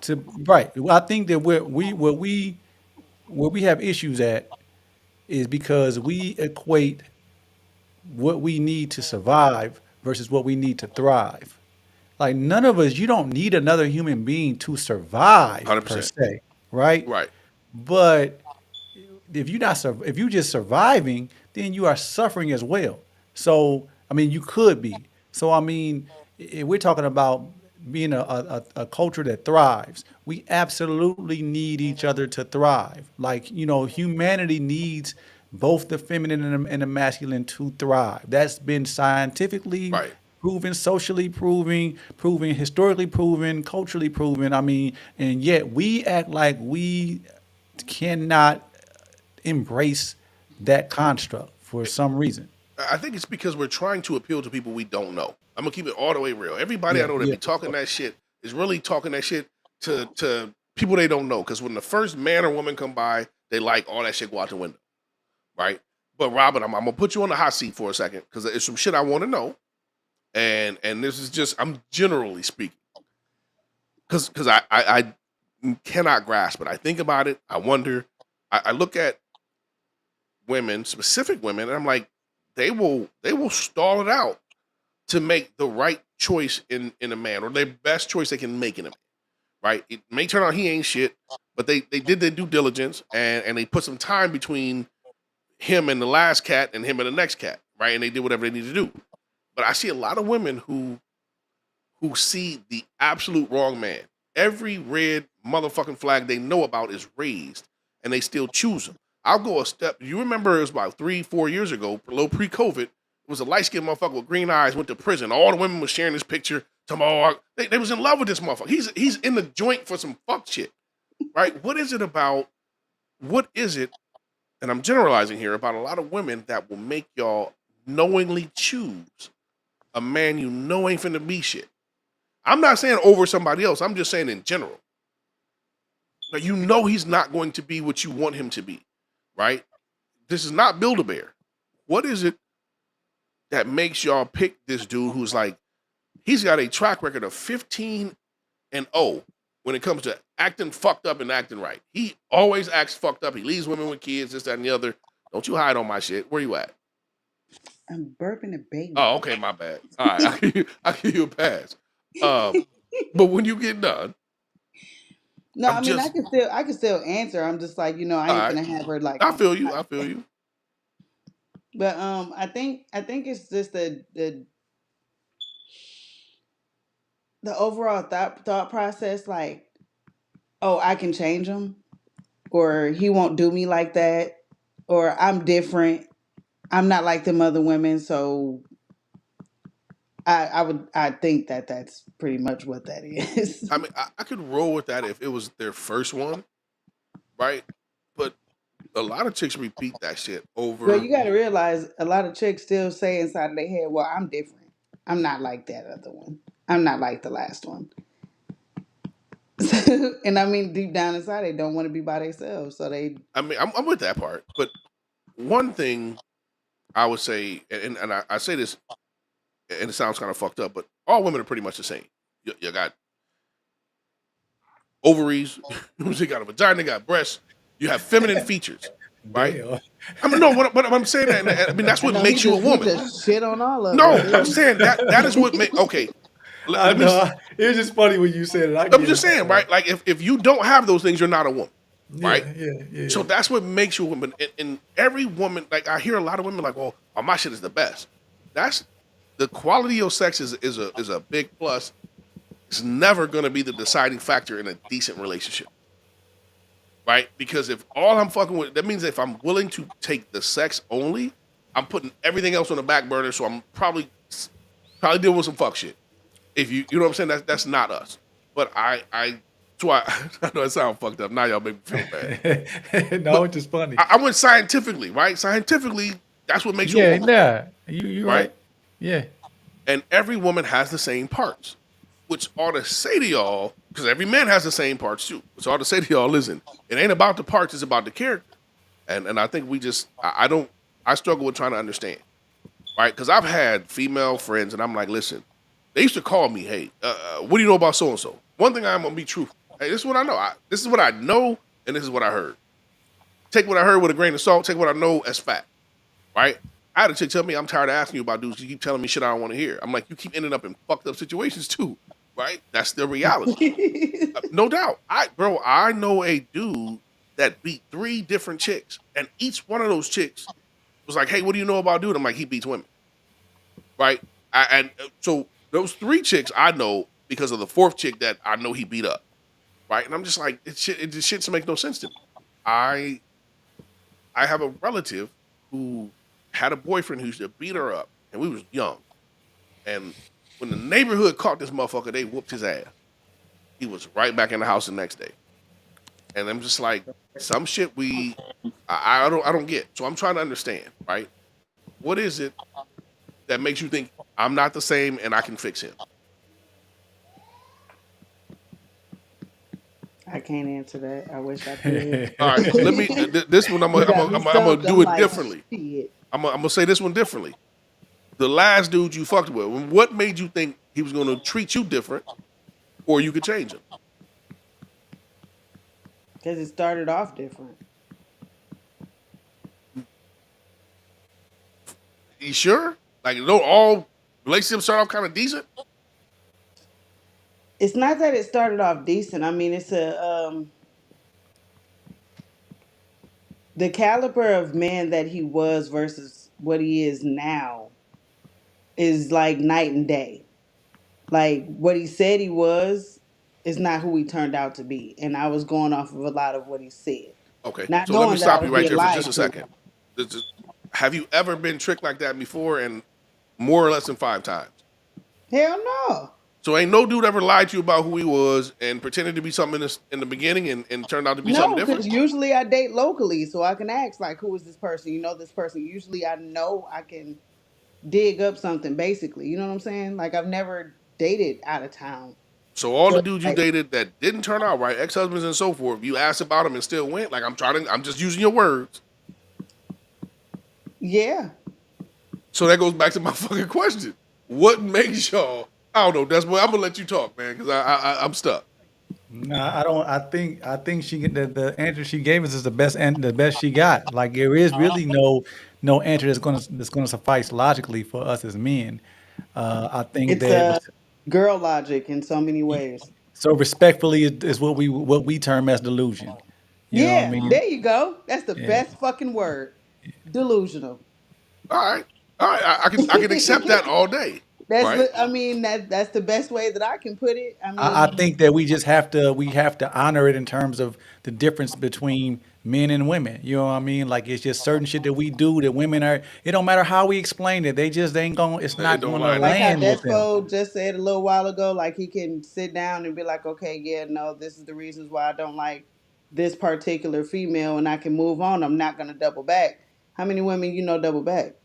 to right. Well, I think that where we have issues at is because we equate what we need to survive versus what we need to thrive. Like none of us, you don't need another human being to survive Hundred per percent. se, right? Right. But if you just surviving, then you are suffering as well. So I mean, you could be. So I mean, we're talking about being a culture that thrives. We absolutely need each other to thrive. Like humanity needs both the feminine and the masculine to thrive. That's been scientifically Right. proven, socially proven, historically proven, culturally proven. I mean, and yet we act like we cannot embrace that construct for some reason. I think it's because we're trying to appeal to people we don't know. I'm gonna keep it all the way real. Everybody I Yeah, know that yeah. be talking that shit is really talking that shit to people they don't know. Because when the first man or woman come by, they like all that shit go out the window, right? But Robin, I'm gonna put you on the hot seat for a second because it's some shit I want to know, and this is just I'm generally speaking because I cannot grasp it. I think about it. I wonder. I look at women, specific women, and I'm like, they will stall it out to make the right choice in a man or their best choice they can make in a man. Right? It may turn out he ain't shit, but they did their due diligence and they put some time between him and the last cat and him and the next cat, right? And they did whatever they need to do. But I see a lot of women who see the absolute wrong man. Every red motherfucking flag they know about is raised, and they still choose him. I'll go a step. You remember it was about 3, 4 years ago, a little pre-COVID. It was a light-skinned motherfucker with green eyes went to prison. All the women was sharing this picture. Tomorrow, they was in love with this motherfucker. He's in the joint for some fuck shit, right? What is it about? What is it? And I'm generalizing here about a lot of women that will make y'all knowingly choose a man you know ain't finna be shit. I'm not saying over somebody else. I'm just saying in general. Like you know he's not going to be what you want him to be, right? This is not Build-A-Bear. What is it that makes y'all pick this dude who's like, he's got a track record of 15-0 when it comes to acting fucked up and acting right. He always acts fucked up. He leaves women with kids, this, that, and the other. Don't you hide on my shit. Where you at? I'm burping a baby. Oh, okay, my bad. All right, I'll give you a pass. But when you get done, No, I'm I mean just I can still answer. I'm just like, I all ain't right. gonna have her like I on. feel you. I feel you. But I think it's just the overall thought process. Like, oh, I can change him, or he won't do me like that, or I'm different. I'm not like them other women, so I think that that's pretty much what that is. I mean, I could roll with that if it was their first one, right? But a lot of chicks repeat that shit But over. you got to realize a lot of chicks still say inside of their head, "Well, I'm different. I'm not like that other one. I'm not like the last one." And I mean, deep down inside, they don't want to be by themselves. So they, I mean, I'm with that part. But one thing I would say, and I say this, and it sounds kind of fucked up, but all women are pretty much the same. You got ovaries, you got a vagina, you got breasts, you have feminine features, right? Damn. I mean, no, what I'm saying that, and I mean that's I what know makes you a he woman. just shit on all of us, No, I'm dude. saying that is what make okay. I Let me. know. It was just funny when you said it. I I'm get just it. saying, right? Like if you don't have those things, you're not a woman, right? Yeah, yeah, So yeah. that's what makes you a woman. And every woman, like I hear a lot of women like, "Well, oh, my shit is the best." That's the quality of your sex is a big plus. It's never going to be the deciding factor in a decent relationship, right? Because if all I'm fucking with, that means if I'm willing to take the sex only, I'm putting everything else on the back burner. So I'm probably dealing with some fuck shit. If you know what I'm saying, that's not us. But that's why I know it sounds fucked up. Now y'all make me feel bad. No, But it's just funny. I went scientifically, right? Scientifically, that's what makes you a Yeah, woman, nah. You right? right. Yeah. And every woman has the same parts, which ought to say to y'all, because every man has the same parts too. Which ought to say to y'all, listen, it ain't about the parts, it's about the character. And I think we just, I don't, I struggle with trying to understand, right? Because I've had female friends, and I'm like, listen, they used to call me, hey, what do you know about so and so? One thing I'm gonna be truthful. Hey, this is what I know. This is what I know, and this is what I heard. Take what I heard with a grain of salt. Take what I know as fact, right? I had a chick tell me, I'm tired of asking you about dudes. You keep telling me shit I don't want to hear. I'm like, you keep ending up in fucked up situations too, right? That's the reality. No doubt. I know a dude that beat 3 different chicks, and each one of those chicks was like, hey, what do you know about dude? I'm like, he beats women, right? So those 3 chicks I know because of the 4th chick that I know he beat up, right? And I'm just like, it just shit makes no sense to me. I I have a relative who had a boyfriend who used to beat her up, and we was young. And when the neighborhood caught this motherfucker, they whooped his ass. He was right back in the house the next day. And I'm just like, some shit I don't get. So I'm trying to understand, right? What is it that makes you think I'm not the same and I can fix him? I can't answer that. I wish I could. All right, let me. This one You got me I'm gonna stumped. do I'm it like, differently. shit. I'm gonna say this one differently. The last dude you fucked with, what made you think he was gonna treat you different, or you could change him? Because it started off different. You sure? Like, don't all relationships start off kind of decent? It's not that it started off decent. I mean, it's a the caliber of man that he was versus what he is now is like night and day. Like what he said he was is not who he turned out to be, and I was going off of a lot of what he said, Okay, not so let me knowing that I stop was you right being there for just lied a to. second. Have you ever been tricked like that before, and more or less than 5 times? Hell no. So ain't no dude ever lied to you about who he was and pretended to be something in the beginning and turned out to be something No, different. because usually I date locally, so I can ask like, who is this person? You know this person. Usually I know I can dig up something. Basically, you know what I'm saying? Like I've never dated out of town, So all so the dudes you like, dated that didn't turn out right, ex-husbands and so forth, you asked about them and still went. Like I'm just using your words. yeah, So that goes back to my fucking question. What makes y'all? I don't know. That's what I'm gonna let you talk, man, because I'm stuck. No, I don't. I think the answer she gave us is the best and the best she got. Like there is really no answer that's gonna suffice logically for us as men. I think it's that a girl logic in so many ways. so respectfully is what we term as delusion. You know what I Yeah, mean? there you go. That's the Yeah. best fucking word. Delusional. All right, all right. I can accept that all day, right? I mean that's the best way that I can put it. I I mean, think that we have to honor it in terms of the difference between men and women. You know what I mean? Like it's just certain shit that we do that women are. It don't matter how we explain it. They just ain't going. It's It not don't going to line up. like how land with them. Despo just said a little while ago, like he can sit down and be like, okay, yeah, no, this is the reasons why I don't like this particular female, and I can move on. I'm not gonna double back. How many women you know double back?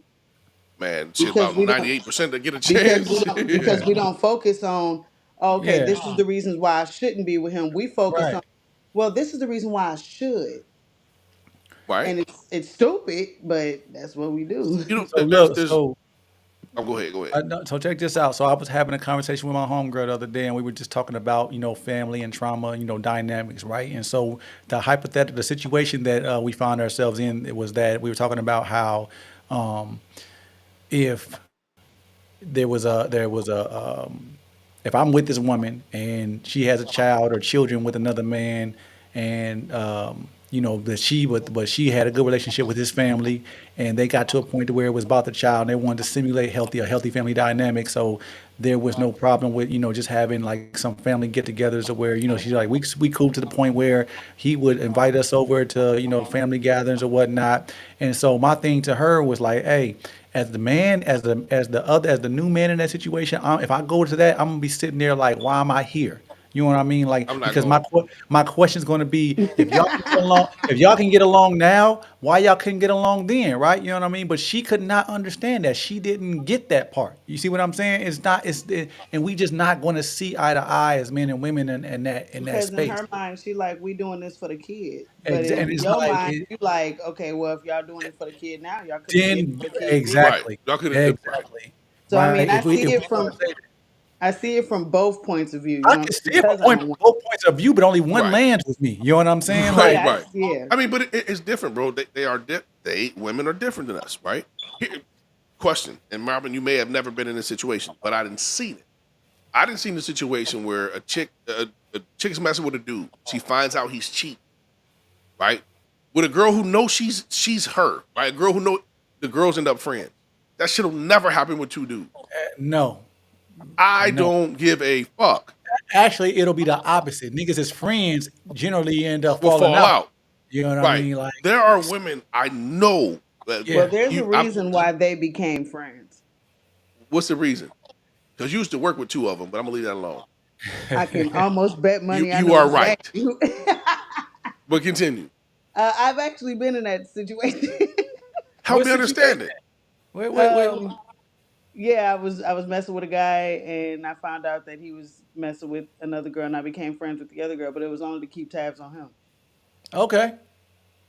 Man, shit, Because about we don't 98% to get a because we chance. don't because we don't focus on okay, Yeah. this is the reasons why I shouldn't be with him. We focus Right. on well, this is the reason why I should. Right? And it's stupid, but that's what we do. You know, So there's look. there's. So Oh, go ahead, go ahead. No, so check this out. So I was having a conversation with my homegirl the other day, and we were just talking about family and trauma, dynamics, right? And so the hypothetical, the situation that we found ourselves in, it was that we were talking about how um, if there was a if I'm with this woman and she has a child or children with another man, and but she had a good relationship with his family, and they got to a point to where it was about the child, and they wanted to simulate a healthy family dynamic. So there was no problem with just having like some family get-togethers, or where she's like we cool to the point where he would invite us over to family gatherings or whatnot. And so my thing to her was like, hey, as the man, as the new man in that situation, if I go to that, I'm gonna be sitting there like, why am I here? You know what I mean? Like, I'm not because going. my question is going to be, if y'all can get along now, why y'all couldn't get along then, right? You know what I mean? But she could not understand that. She didn't get that part. You see what I'm saying? And we just not going to see eye to eye as men and women in that Because in space. her mind, she like, we doing this for the kid. But And in it's your like, mind, you like, okay, well, if y'all doing it for the kid now, y'all could have did it then for the kid then. Right. exactly, Y'all could have. Right. exactly, So I right. mean, If we want to say I see it from both points of view. You I know, can see it because I'm from a woman. both points of view, but only one Right. lands with me. You know what I'm saying? Right. Like, Right. Yeah. I mean, but it's different, bro. They are they women are different than us, right? Here, question, and Marvin, you may have never been in this situation, but I didn't see it. I didn't see the situation where a chick's messing with a dude. She finds out he's cheating, right? With a girl who knows she's her, right? A girl who know the girls end up friends. That shit'll never happen with two dudes. no, I no. don't give a fuck. Actually, it'll be the opposite. Niggas as friends generally end up Will falling fall out. out. You know what I Right. mean? Like, There are women I know that Well, yeah. there's a you. I'm. reason why they became friends. What's the reason? Because you used to work with two of them, but I'm gonna leave that alone. I can almost bet You money I you know are right. exactly who. But continue. I've actually been in that situation. Help What me understand situation? it. Wait. Yeah, I was messing with a guy, and I found out that he was messing with another girl, and I became friends with the other girl, but it was only to keep tabs on him. Okay.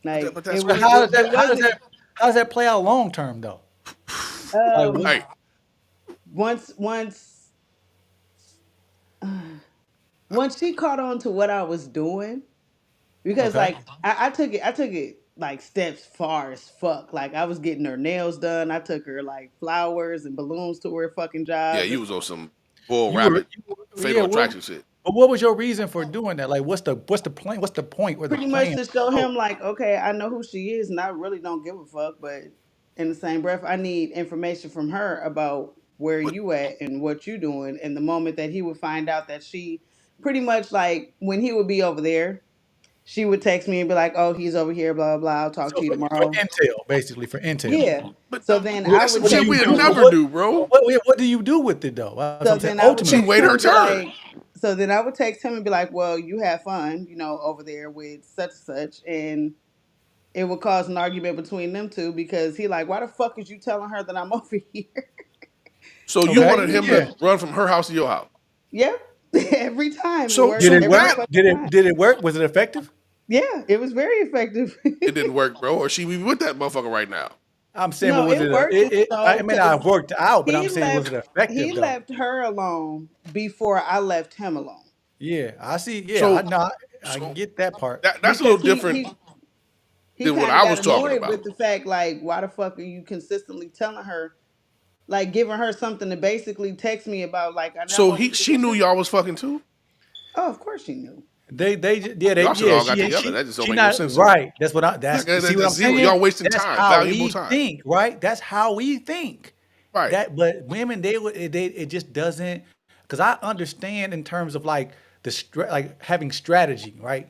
Like but it that's But was, weird how though. does that it wasn't. how does that play out long term though? Like what? Um, Like, once once she caught on to what I was doing, because Okay. like I took it like steps far as fuck. Like I was getting her nails done. I took her like flowers and balloons to her fucking yeah, job. you was on some bull You rabbit were yeah. fatal attraction shit. But what was your reason for doing that? Like, what's the plan? What's the point or the Pretty much plan? to show him like, okay, I know who she is, and I really don't give a fuck. But in the same breath, I need information from her about where But you at and what you doing. And the moment that he would find out that she, pretty much like when he would be over there, she would text me and be like, "Oh, he's over here, blah blah blah. I'll talk So to you for tomorrow." intel, basically for intel. Yeah. but So then What, I that's some would what do shit you text we'd do? him. never do, bro. What do you do with it though? That's what So I'm saying. then I would She Ultimately, text wait him her and be turn. like, so then I would text him and be like, "Well, you have fun, over there with such and such," and it would cause an argument between them two because he like, why the fuck is you telling her that I'm over here? So you okay, wanted him yeah. to run from her house to your house. Yep, every time it So worked Did so it every work? that fucking time. Did it work? Was it effective? Yeah, it was very effective. it didn't work, bro, or she be with that motherfucker right now. I'm saying, but No, was it it? worked I though mean, I because worked out, but I'm he saying, was left it effective he though? left her alone before I left him alone Yeah, I see. Yeah, I So know. I so get that part. that's a little because he different he he than what kind of I got was talking annoyed about. with the fact like, why the fuck are you consistently telling her, like giving her something to basically text me about, like I know I'm So over here she with knew you. y'all was fucking too. Oh, of course she knew. Yeah, Y'all should all got she together. That just don't she make no not sense to me. right. That's what I. Like, That's see what I'm zero. saying. Y'all wasting That's time, how valuable we time. think, right? That's how we think. Right. But women, it just doesn't. Because I understand in terms of like like having strategy, right?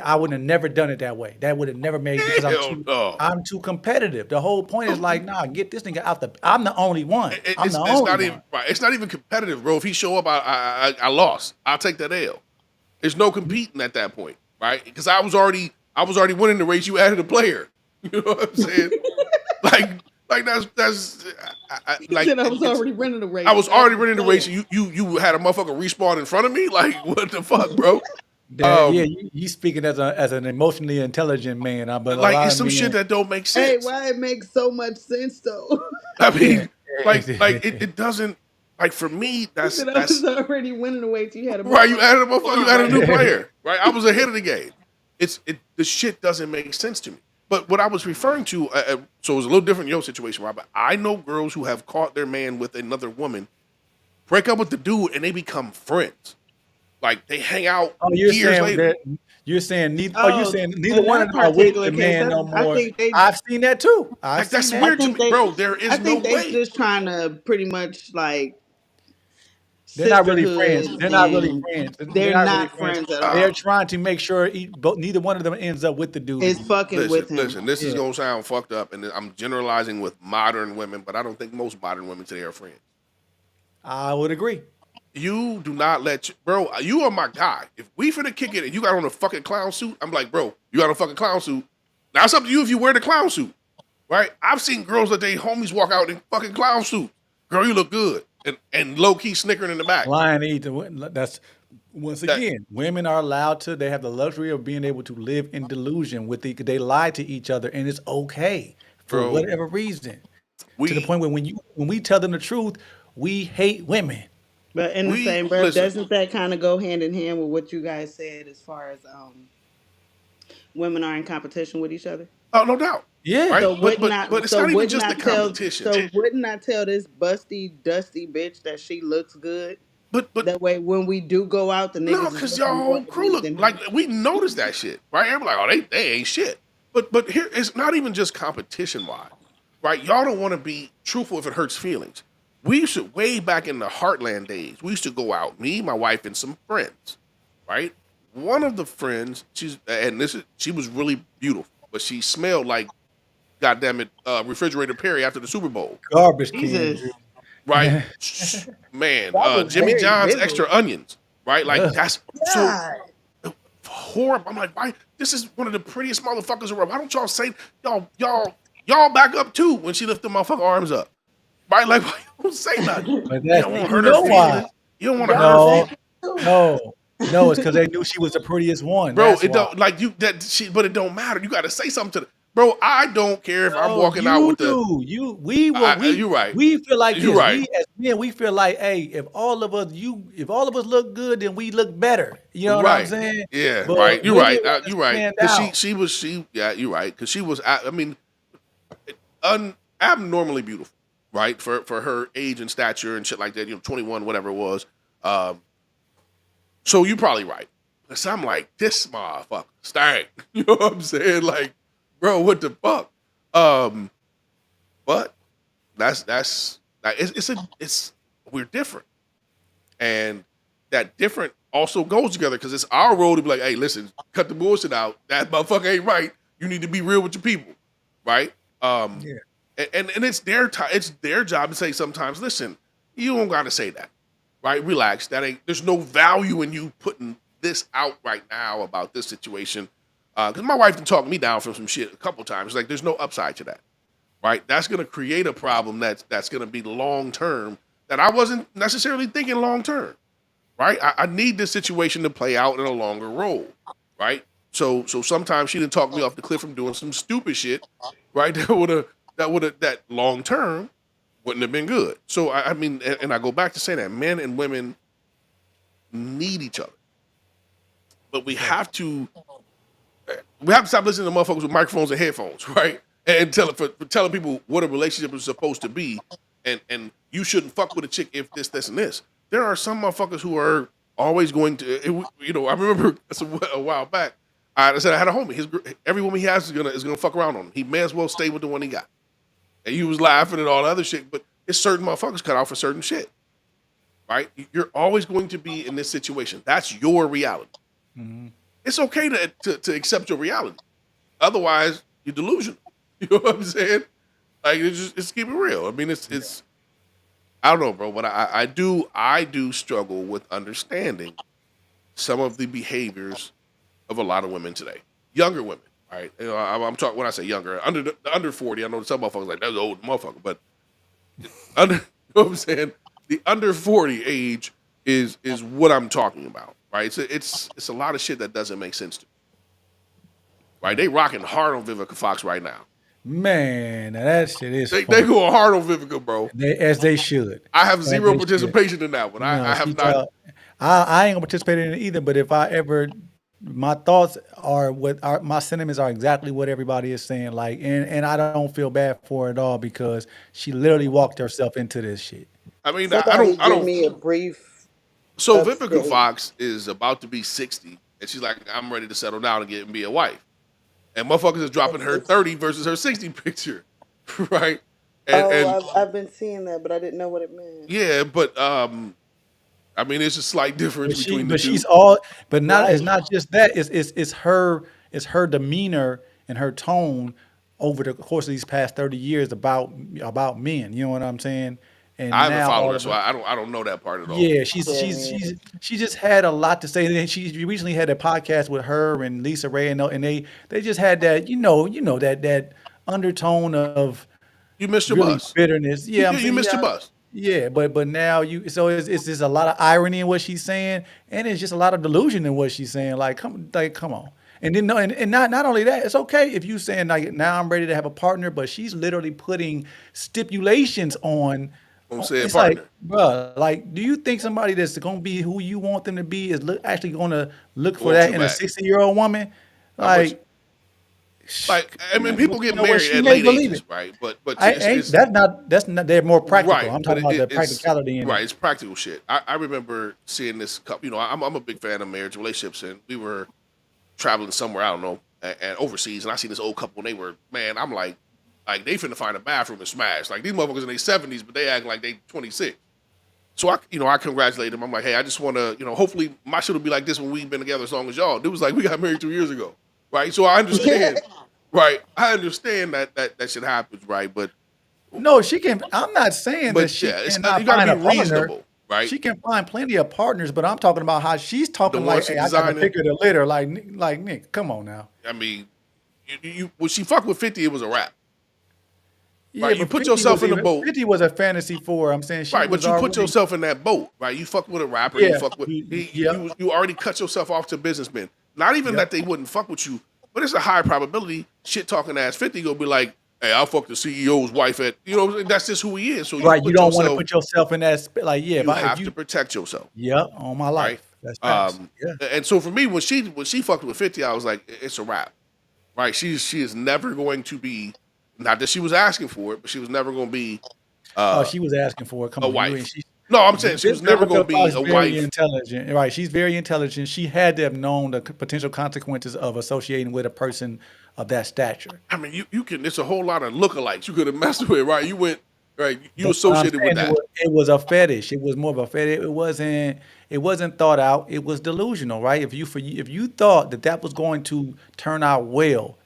I would have never done it that way. That would have never made because Hell no. I'm too competitive. The whole point is like, nah, get this nigga out the. I'm the only one. I'm the It's only not even one. right. It's not even competitive, bro. If he show up, I lost. I'll take that L. There's no competing at that point, right? Because I was already winning the race. You added a player. You know what I'm saying? like like that's He said I was already running the I race. was You added already the running the race. player. And you had a motherfucker respawn in front of me. Like what the fuck, bro? Yeah, Um, you speaking as an emotionally intelligent man, but a like lot it's of some shit men, that don't make Hey, sense. why it makes so much sense though? I yeah. mean, like it doesn't. Like for me, He that's said I was that's already winning the race. You had a right. You motherfucker added a motherfucker. You respawn added a right new in front of player. Right. I was ahead of the game. The shit doesn't make sense to me. But what I was referring to, so it was a little different in your situation, Robert. I know girls who have caught their man with another woman, break up with the dude, and they become friends. Like they hang out Oh, years later. you're saying neither. Oh, you're Oh, saying neither in one of that them are with particular the case, man no I more. think they, I've seen that too. I've Like seen that's I that. weird to think me, they, bro. There I is no think they way. just trying to pretty much like They're not really friends. sisterhood, They're not really and friends. They're they're not really not friends. friends at They're all. trying to make sure neither one of them ends up with the dude Is again. fucking Listen, with him. listen. This is Yeah, gonna sound fucked up, and I'm generalizing with modern women, but I don't think most modern women today are friends. I would agree. You do not bro. You are my guy. If we finna kick it and you got on a fucking clown suit, I'm like, bro, you got on a fucking clown suit. Now it's up to you if you wear the clown suit, right? I've seen girls that they homies walk out in fucking clown suit. Girl, you look good, and low key snickering in the back. Lying to that's once That again, women are allowed to. They have the luxury of being able to live in delusion they lie to each other, and it's okay for bro, whatever reason. To the we point where when we tell them the truth, we hate women. But in the we same breath, listen. doesn't that kind of go hand in hand with what you guys said as far as women are in competition with each other? Oh, no doubt, Yeah, right? So But wouldn't but I but it's so not even wouldn't just I the tell competition. so wouldn't I tell this busty dusty bitch that she looks good? But That way when we do go out, the no, niggas is cause y'all looking more whole at crew me look than like her. we noticed that shit, right? Everybody like, oh, they ain't shit. But here it's not even just competition wise, right? Y'all don't want to be truthful if it hurts feelings. We used to way back in the Heartland days. We used to go out, me, my wife, and some friends, right? One of the friends, she was really beautiful, but she smelled like goddamn it, refrigerator Perry after the Super Bowl, garbage can. Jesus. right? Man, That was Jimmy very John's vivid. extra onions, right? Like Ugh. that's so God. horrible. I'm like, why? This is one of the prettiest motherfuckers around. Why don't y'all say y'all y'all back up too when she lift the motherfucking arms up. Right? Like, why you don't say nothing? But You that's don't want to you hurt her know why. feelings. You don't want to hurt Y'all her say No, feelings. too. no, no. It's because they knew she was the prettiest one. Bro, That's it why. don't like you that she but it don't matter. You gotta say something to the bro. I don't care if I'm No, walking out you with the do. We will. you're right. We feel like You're this. right. We as men, we feel like, hey, if all of us look good, then we look better. You know what I'm Right. saying? Yeah, right. But You're women right. want to You're right. stand Cause out. yeah, you're right. Cause she was I mean abnormally beautiful, right? For her age and stature and shit like that, 21, whatever it was. Um, so you're probably right. So I'm like, this motherfucker stank. You know what I'm saying? Like, bro, what the fuck? Um, but that's like it's we're different. And that different also goes together because it's our role to be like, hey, listen, cut the bullshit out. That motherfucker ain't right. You need to be real with your people, right? Um, Yeah. and it's their time. It's their job to say sometimes, listen, you don't got to say that, right? Relax. That ain't. There's no value in you putting this out right now about this situation. Because my wife can talk me down from some shit a couple times. Like, there's no upside to that, right? That's going to create a problem that's going to be long term that I wasn't necessarily thinking long term, right? I need this situation to play out in a longer role, right? So sometimes she didn't talk me off the cliff from doing some stupid shit, right? That long term wouldn't have been good. So I mean, and I go back to saying that men and women need each other, but we have to stop listening to motherfuckers with microphones and headphones, right? And for telling people what a relationship is supposed to be, and you shouldn't fuck with a chick if this, and this. There are some motherfuckers who are always going to, I remember a while back, I said I had a homie. Every woman he has is gonna fuck around on him. He may as well stay with the one he got. And he was laughing at all the other shit, but it's certain motherfuckers cut out for certain shit, right? You're always going to be in this situation. That's your reality. Mhm. It's okay to accept your reality. Otherwise, you're delusional. You know what I'm saying? Like it's keep it real. I mean, it's I don't know, bro, but I do struggle with understanding some of the behaviors of a lot of women today, younger women. All right, I'm talking when I say younger, under 40. I know some motherfuckers like that's an old motherfucker, but under, you know what I'm saying? The under 40 age is what I'm talking about, right? It's a lot of shit that doesn't make sense to me, right? They rocking hard on Vivica Fox right now. Man, now that shit is They funny. going hard on Vivica, bro. As they should. I have As zero they should. participation in that one. No, I she have not. tell I ain't gonna participate in it either. But if I ever, my thoughts are my sentiments are exactly what everybody is saying. Like, and I don't feel bad for it at all because she literally walked herself into this shit. I mean, I Somebody don't. I give don't. me a brief So Vivica update. Fox is about to be 60, and she's like, I'm ready to settle down and be a wife. And motherfuckers is dropping her 30 versus her 60 picture, right? Oh, And I've been seeing that, but I didn't know what it meant. yeah, but I mean, it's a slight difference between the But she's two. all, but not. It's Right. not just that. It's her demeanor and her tone over the course of these past 30 years about men. You know what I'm saying? I And haven't now followed all her, of so it. I don't know that part at all. Yeah, Yeah, me either. she just had a lot to say. And then she recently had a podcast with her and Lisa Ray, and they just had that that undertone of You missed your really bus. bitterness. Yeah, I'm You saying missed your yeah, bus. yeah, but now it's just a lot of irony in what she's saying, and it's just a lot of delusion in what she's saying. Come on. And then no, and not only that, it's okay if you saying like now I'm ready to have a partner, but she's literally putting stipulations on. I'm saying It's like, partner. bruh, like, do you think somebody that's gonna be who you want them to be is actually gonna look I for want that you in a back. 60-year-old woman? I'm with you. Like, Like, I mean, you people get know what? married She at may late believe it. ages, right? But I ain't that's not they're more practical. right, I'm but talking about the it's practicality in right. it. It's practical shit. I remember seeing this couple. I'm a big fan of marriage relationships, and we were traveling somewhere I don't know, and overseas, and I seen this old couple, and they were man. I'm like they finna find a bathroom and smash. Like these motherfuckers in their 70s, but they act like they 26. So I congratulated them. I'm like, hey, I just want to, hopefully my shit will be like this when we've been together as long as y'all. It was like we got married 2 years ago, right? So I understand, right? I understand that shit happens, right? But No, she can. I'm not saying that she yeah, it's you cannot got to find be a partner. reasonable, right? She can find plenty of partners, but I'm talking about how she's The talking one like, she "Hey, I got to designing. pick her the litter." Like Nick, come on now. I mean, when she fucked with 50, it was a wrap. Yeah, right? You but put yourself in the boat, 50 was a fantasy for her. I'm saying she right? But was you put already. yourself in that boat, right? You fuck with a rapper, you Yeah. fuck with Yep. you already cut yourself off to businessmen. Not even Yep. that they wouldn't fuck with you, but it's a high probability shit talking ass 50 gonna be like, hey, I'll fuck the CEO's wife at that's just who he is. So you Right. You put don't want to yourself, put yourself in that like, yeah, you if have to you, protect yourself, yep, on my right? life. That's facts. Yeah. And so for me, when she fucked with 50, I was like, it's a wrap, right? She is never going to be, not that she was asking for it, but she was never going to be Oh, uh, she was asking for it. Come a on, you and wife. she. No, I'm saying she was never going Vivica to be Fox a very wife. intelligent. Right. She's very intelligent. She had to have known the potential consequences of associating with a person of that stature. I mean, you can. It's a whole lot of lookalikes you could have messed with, right? You went right. You But what I'm associated with saying, that, it was a fetish. It was more of a fetish. It wasn't thought out. It was delusional, right? If you thought that that was going to turn out well,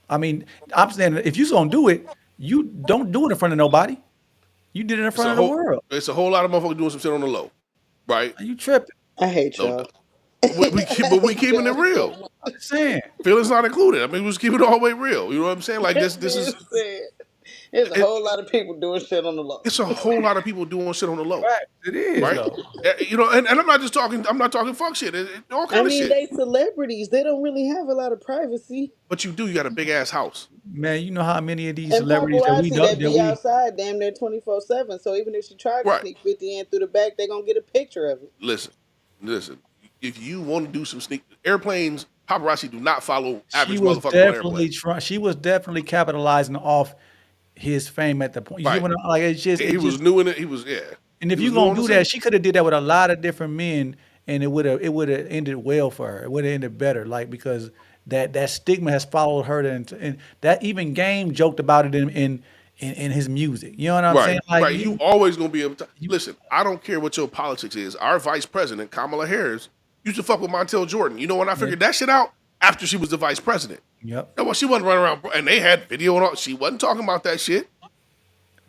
I mean, I'm saying if you're gonna do it, you don't do it in front of nobody. You did it in it's front a of the whole. world. It's a whole lot of motherfuckers doing some shit on the low, right? Are you tripping? I hate No y'all. doubt. But we keeping it Y'all real. so I'm just saying. Feelings not included. I mean, we just keep it all the way real. You know what I'm saying? Like That this being is said, there's a it, whole lot of people doing shit on the low. it's a whole lot of people doing shit on the low, Right. It is right? though. And I'm not just talking. I'm not talking fuck shit. All I kind of mean, shit. they celebrities. They don't really have a lot of privacy. But you do. You got a big ass house. Man, you know how many of these And celebrities that we paparazzi know that that be we outside damn near 24/7. So even if she tried to Right. sneak 50 in through the back, they gonna get a picture of it. Listen. If you want to do some sneak airplanes, paparazzi do not follow she average was motherfuckers on definitely airplanes. trying she was definitely capitalizing off his fame at the point. You see Right. what like He it was just new in it. He was and if He was you're new gonna on the do that, scene. she could have did that with a lot of different men and it would have ended well for her. It would have ended better. Like because that stigma has followed her and that even Game joked about it in his music. You know what I'm Right. saying? Like Right. You always gonna be able to you listen. I don't care what your politics is. Our vice president Kamala Harris used to fuck with Montel Jordan. You know when I yeah, figured that shit out after she was the vice president. yep. No, well, she wasn't running around, and they had video and all. She wasn't talking about that shit,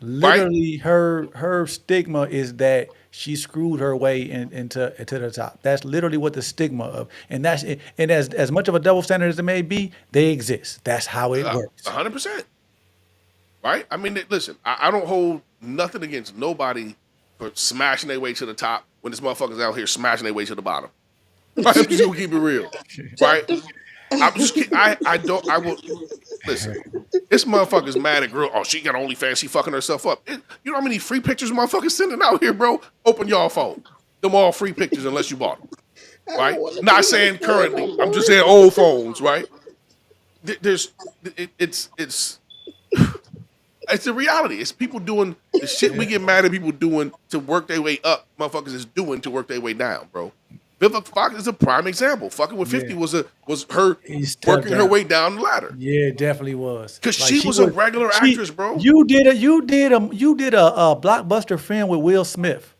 right? Literally, her stigma is that she screwed her way into the top. That's literally what the stigma of, and as much of a double standard as it may be, they exist. That's how it works. 100%. Right? I mean, listen, I don't hold nothing against nobody for smashing their way to the top when this motherfucker's out here smashing their way to the bottom. Right? I'm just gonna keep it real, right? Shut the. I'm just kidding. I don't. I will listen. This motherfucker's mad at girl. Oh, she got OnlyFans. She fucking herself up. You know how many free pictures motherfuckers sending out here, bro? Open y'all phone. Them all free pictures unless you bought them, I don't right? want to be Not no saying friend currently. no I'm more. just saying old phones, right? There's, it's it's the reality. It's people doing the shit we get mad at people doing to work their way up. Motherfuckers is doing to work their way down, bro. Vivica Fox is a prime example. Fucking with 50 Yeah, was her he stepped working her down. way down the ladder. Yeah, it definitely was. Cause Like she was a regular she actress, bro. you did a blockbuster film with Will Smith.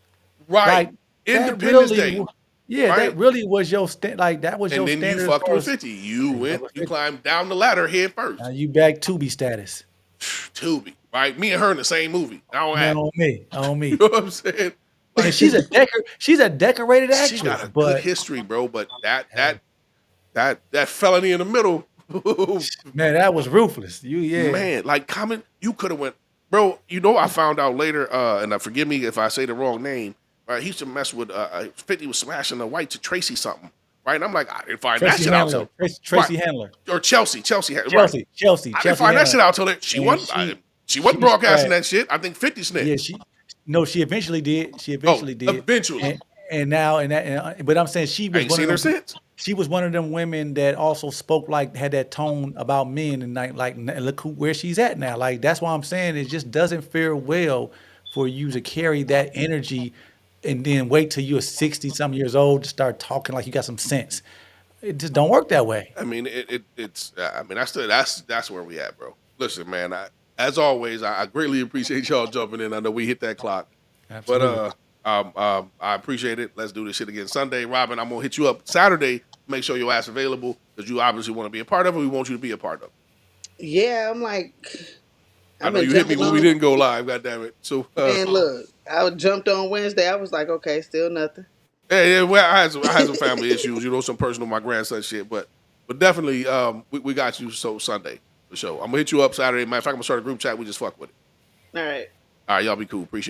Right. Like that Independence really, Day, yeah, that right? really was your like that was And your then you standard as fucked far with as 50. You you fuck went, with you 50. climbed down the ladder head first. Now you back Tubi status. Tubi, right? Me and her in the same movie. I don't Man, act. on me, on You me. know what I'm saying? And Like she's a decorated she got actress, a good but history, bro. But that felony in the middle, man, that was ruthless. Yeah. man, like comment, you could have went, bro. You know, I found out later, and forgive me if I say the wrong name. Right, he used to mess with 50 was smashing the white to Tracy something, right? And I'm like, I didn't find that Tracy shit out till Handler, right, Tracy Handler, or Chelsea, right? Chelsea I didn't find that Handler, shit out till she and wasn't. She wasn't she broadcasting scrapped. that shit. I think 50 Yeah, snitched. she eventually did. She Oh, eventually did, eventually, and now but I'm saying I ain't seen her since. she was one of them women that also spoke like had that tone about men and like look where she's at now. Like that's why I'm saying it just doesn't fare well for you to carry that energy and then wait till you're 60 some years old to start talking like you got some sense. It just don't work that way. I mean, it's. I mean, that's where we at, bro. Listen, man. As always, I greatly appreciate y'all jumping in. I know we hit that clock, but Absolutely. I appreciate it. Let's do this shit again Sunday, Robin. I'm gonna hit you up Saturday. Make sure your ass available because you obviously want to be a part of it. We want you to be a part of it. Yeah, I'm like, I I've know been you hit me jumping when we on. didn't go live. God damn it. So Man, look, I jumped on Wednesday. I was like, okay, still nothing. yeah, well, I had some family issues, some personal my grandson shit, but definitely we got you so Sunday for For sure. I'm gonna hit you up Saturday. Matter of fact, I'm gonna start a group chat. We just fuck with it. All right. All right, y'all be cool. Appreciate it.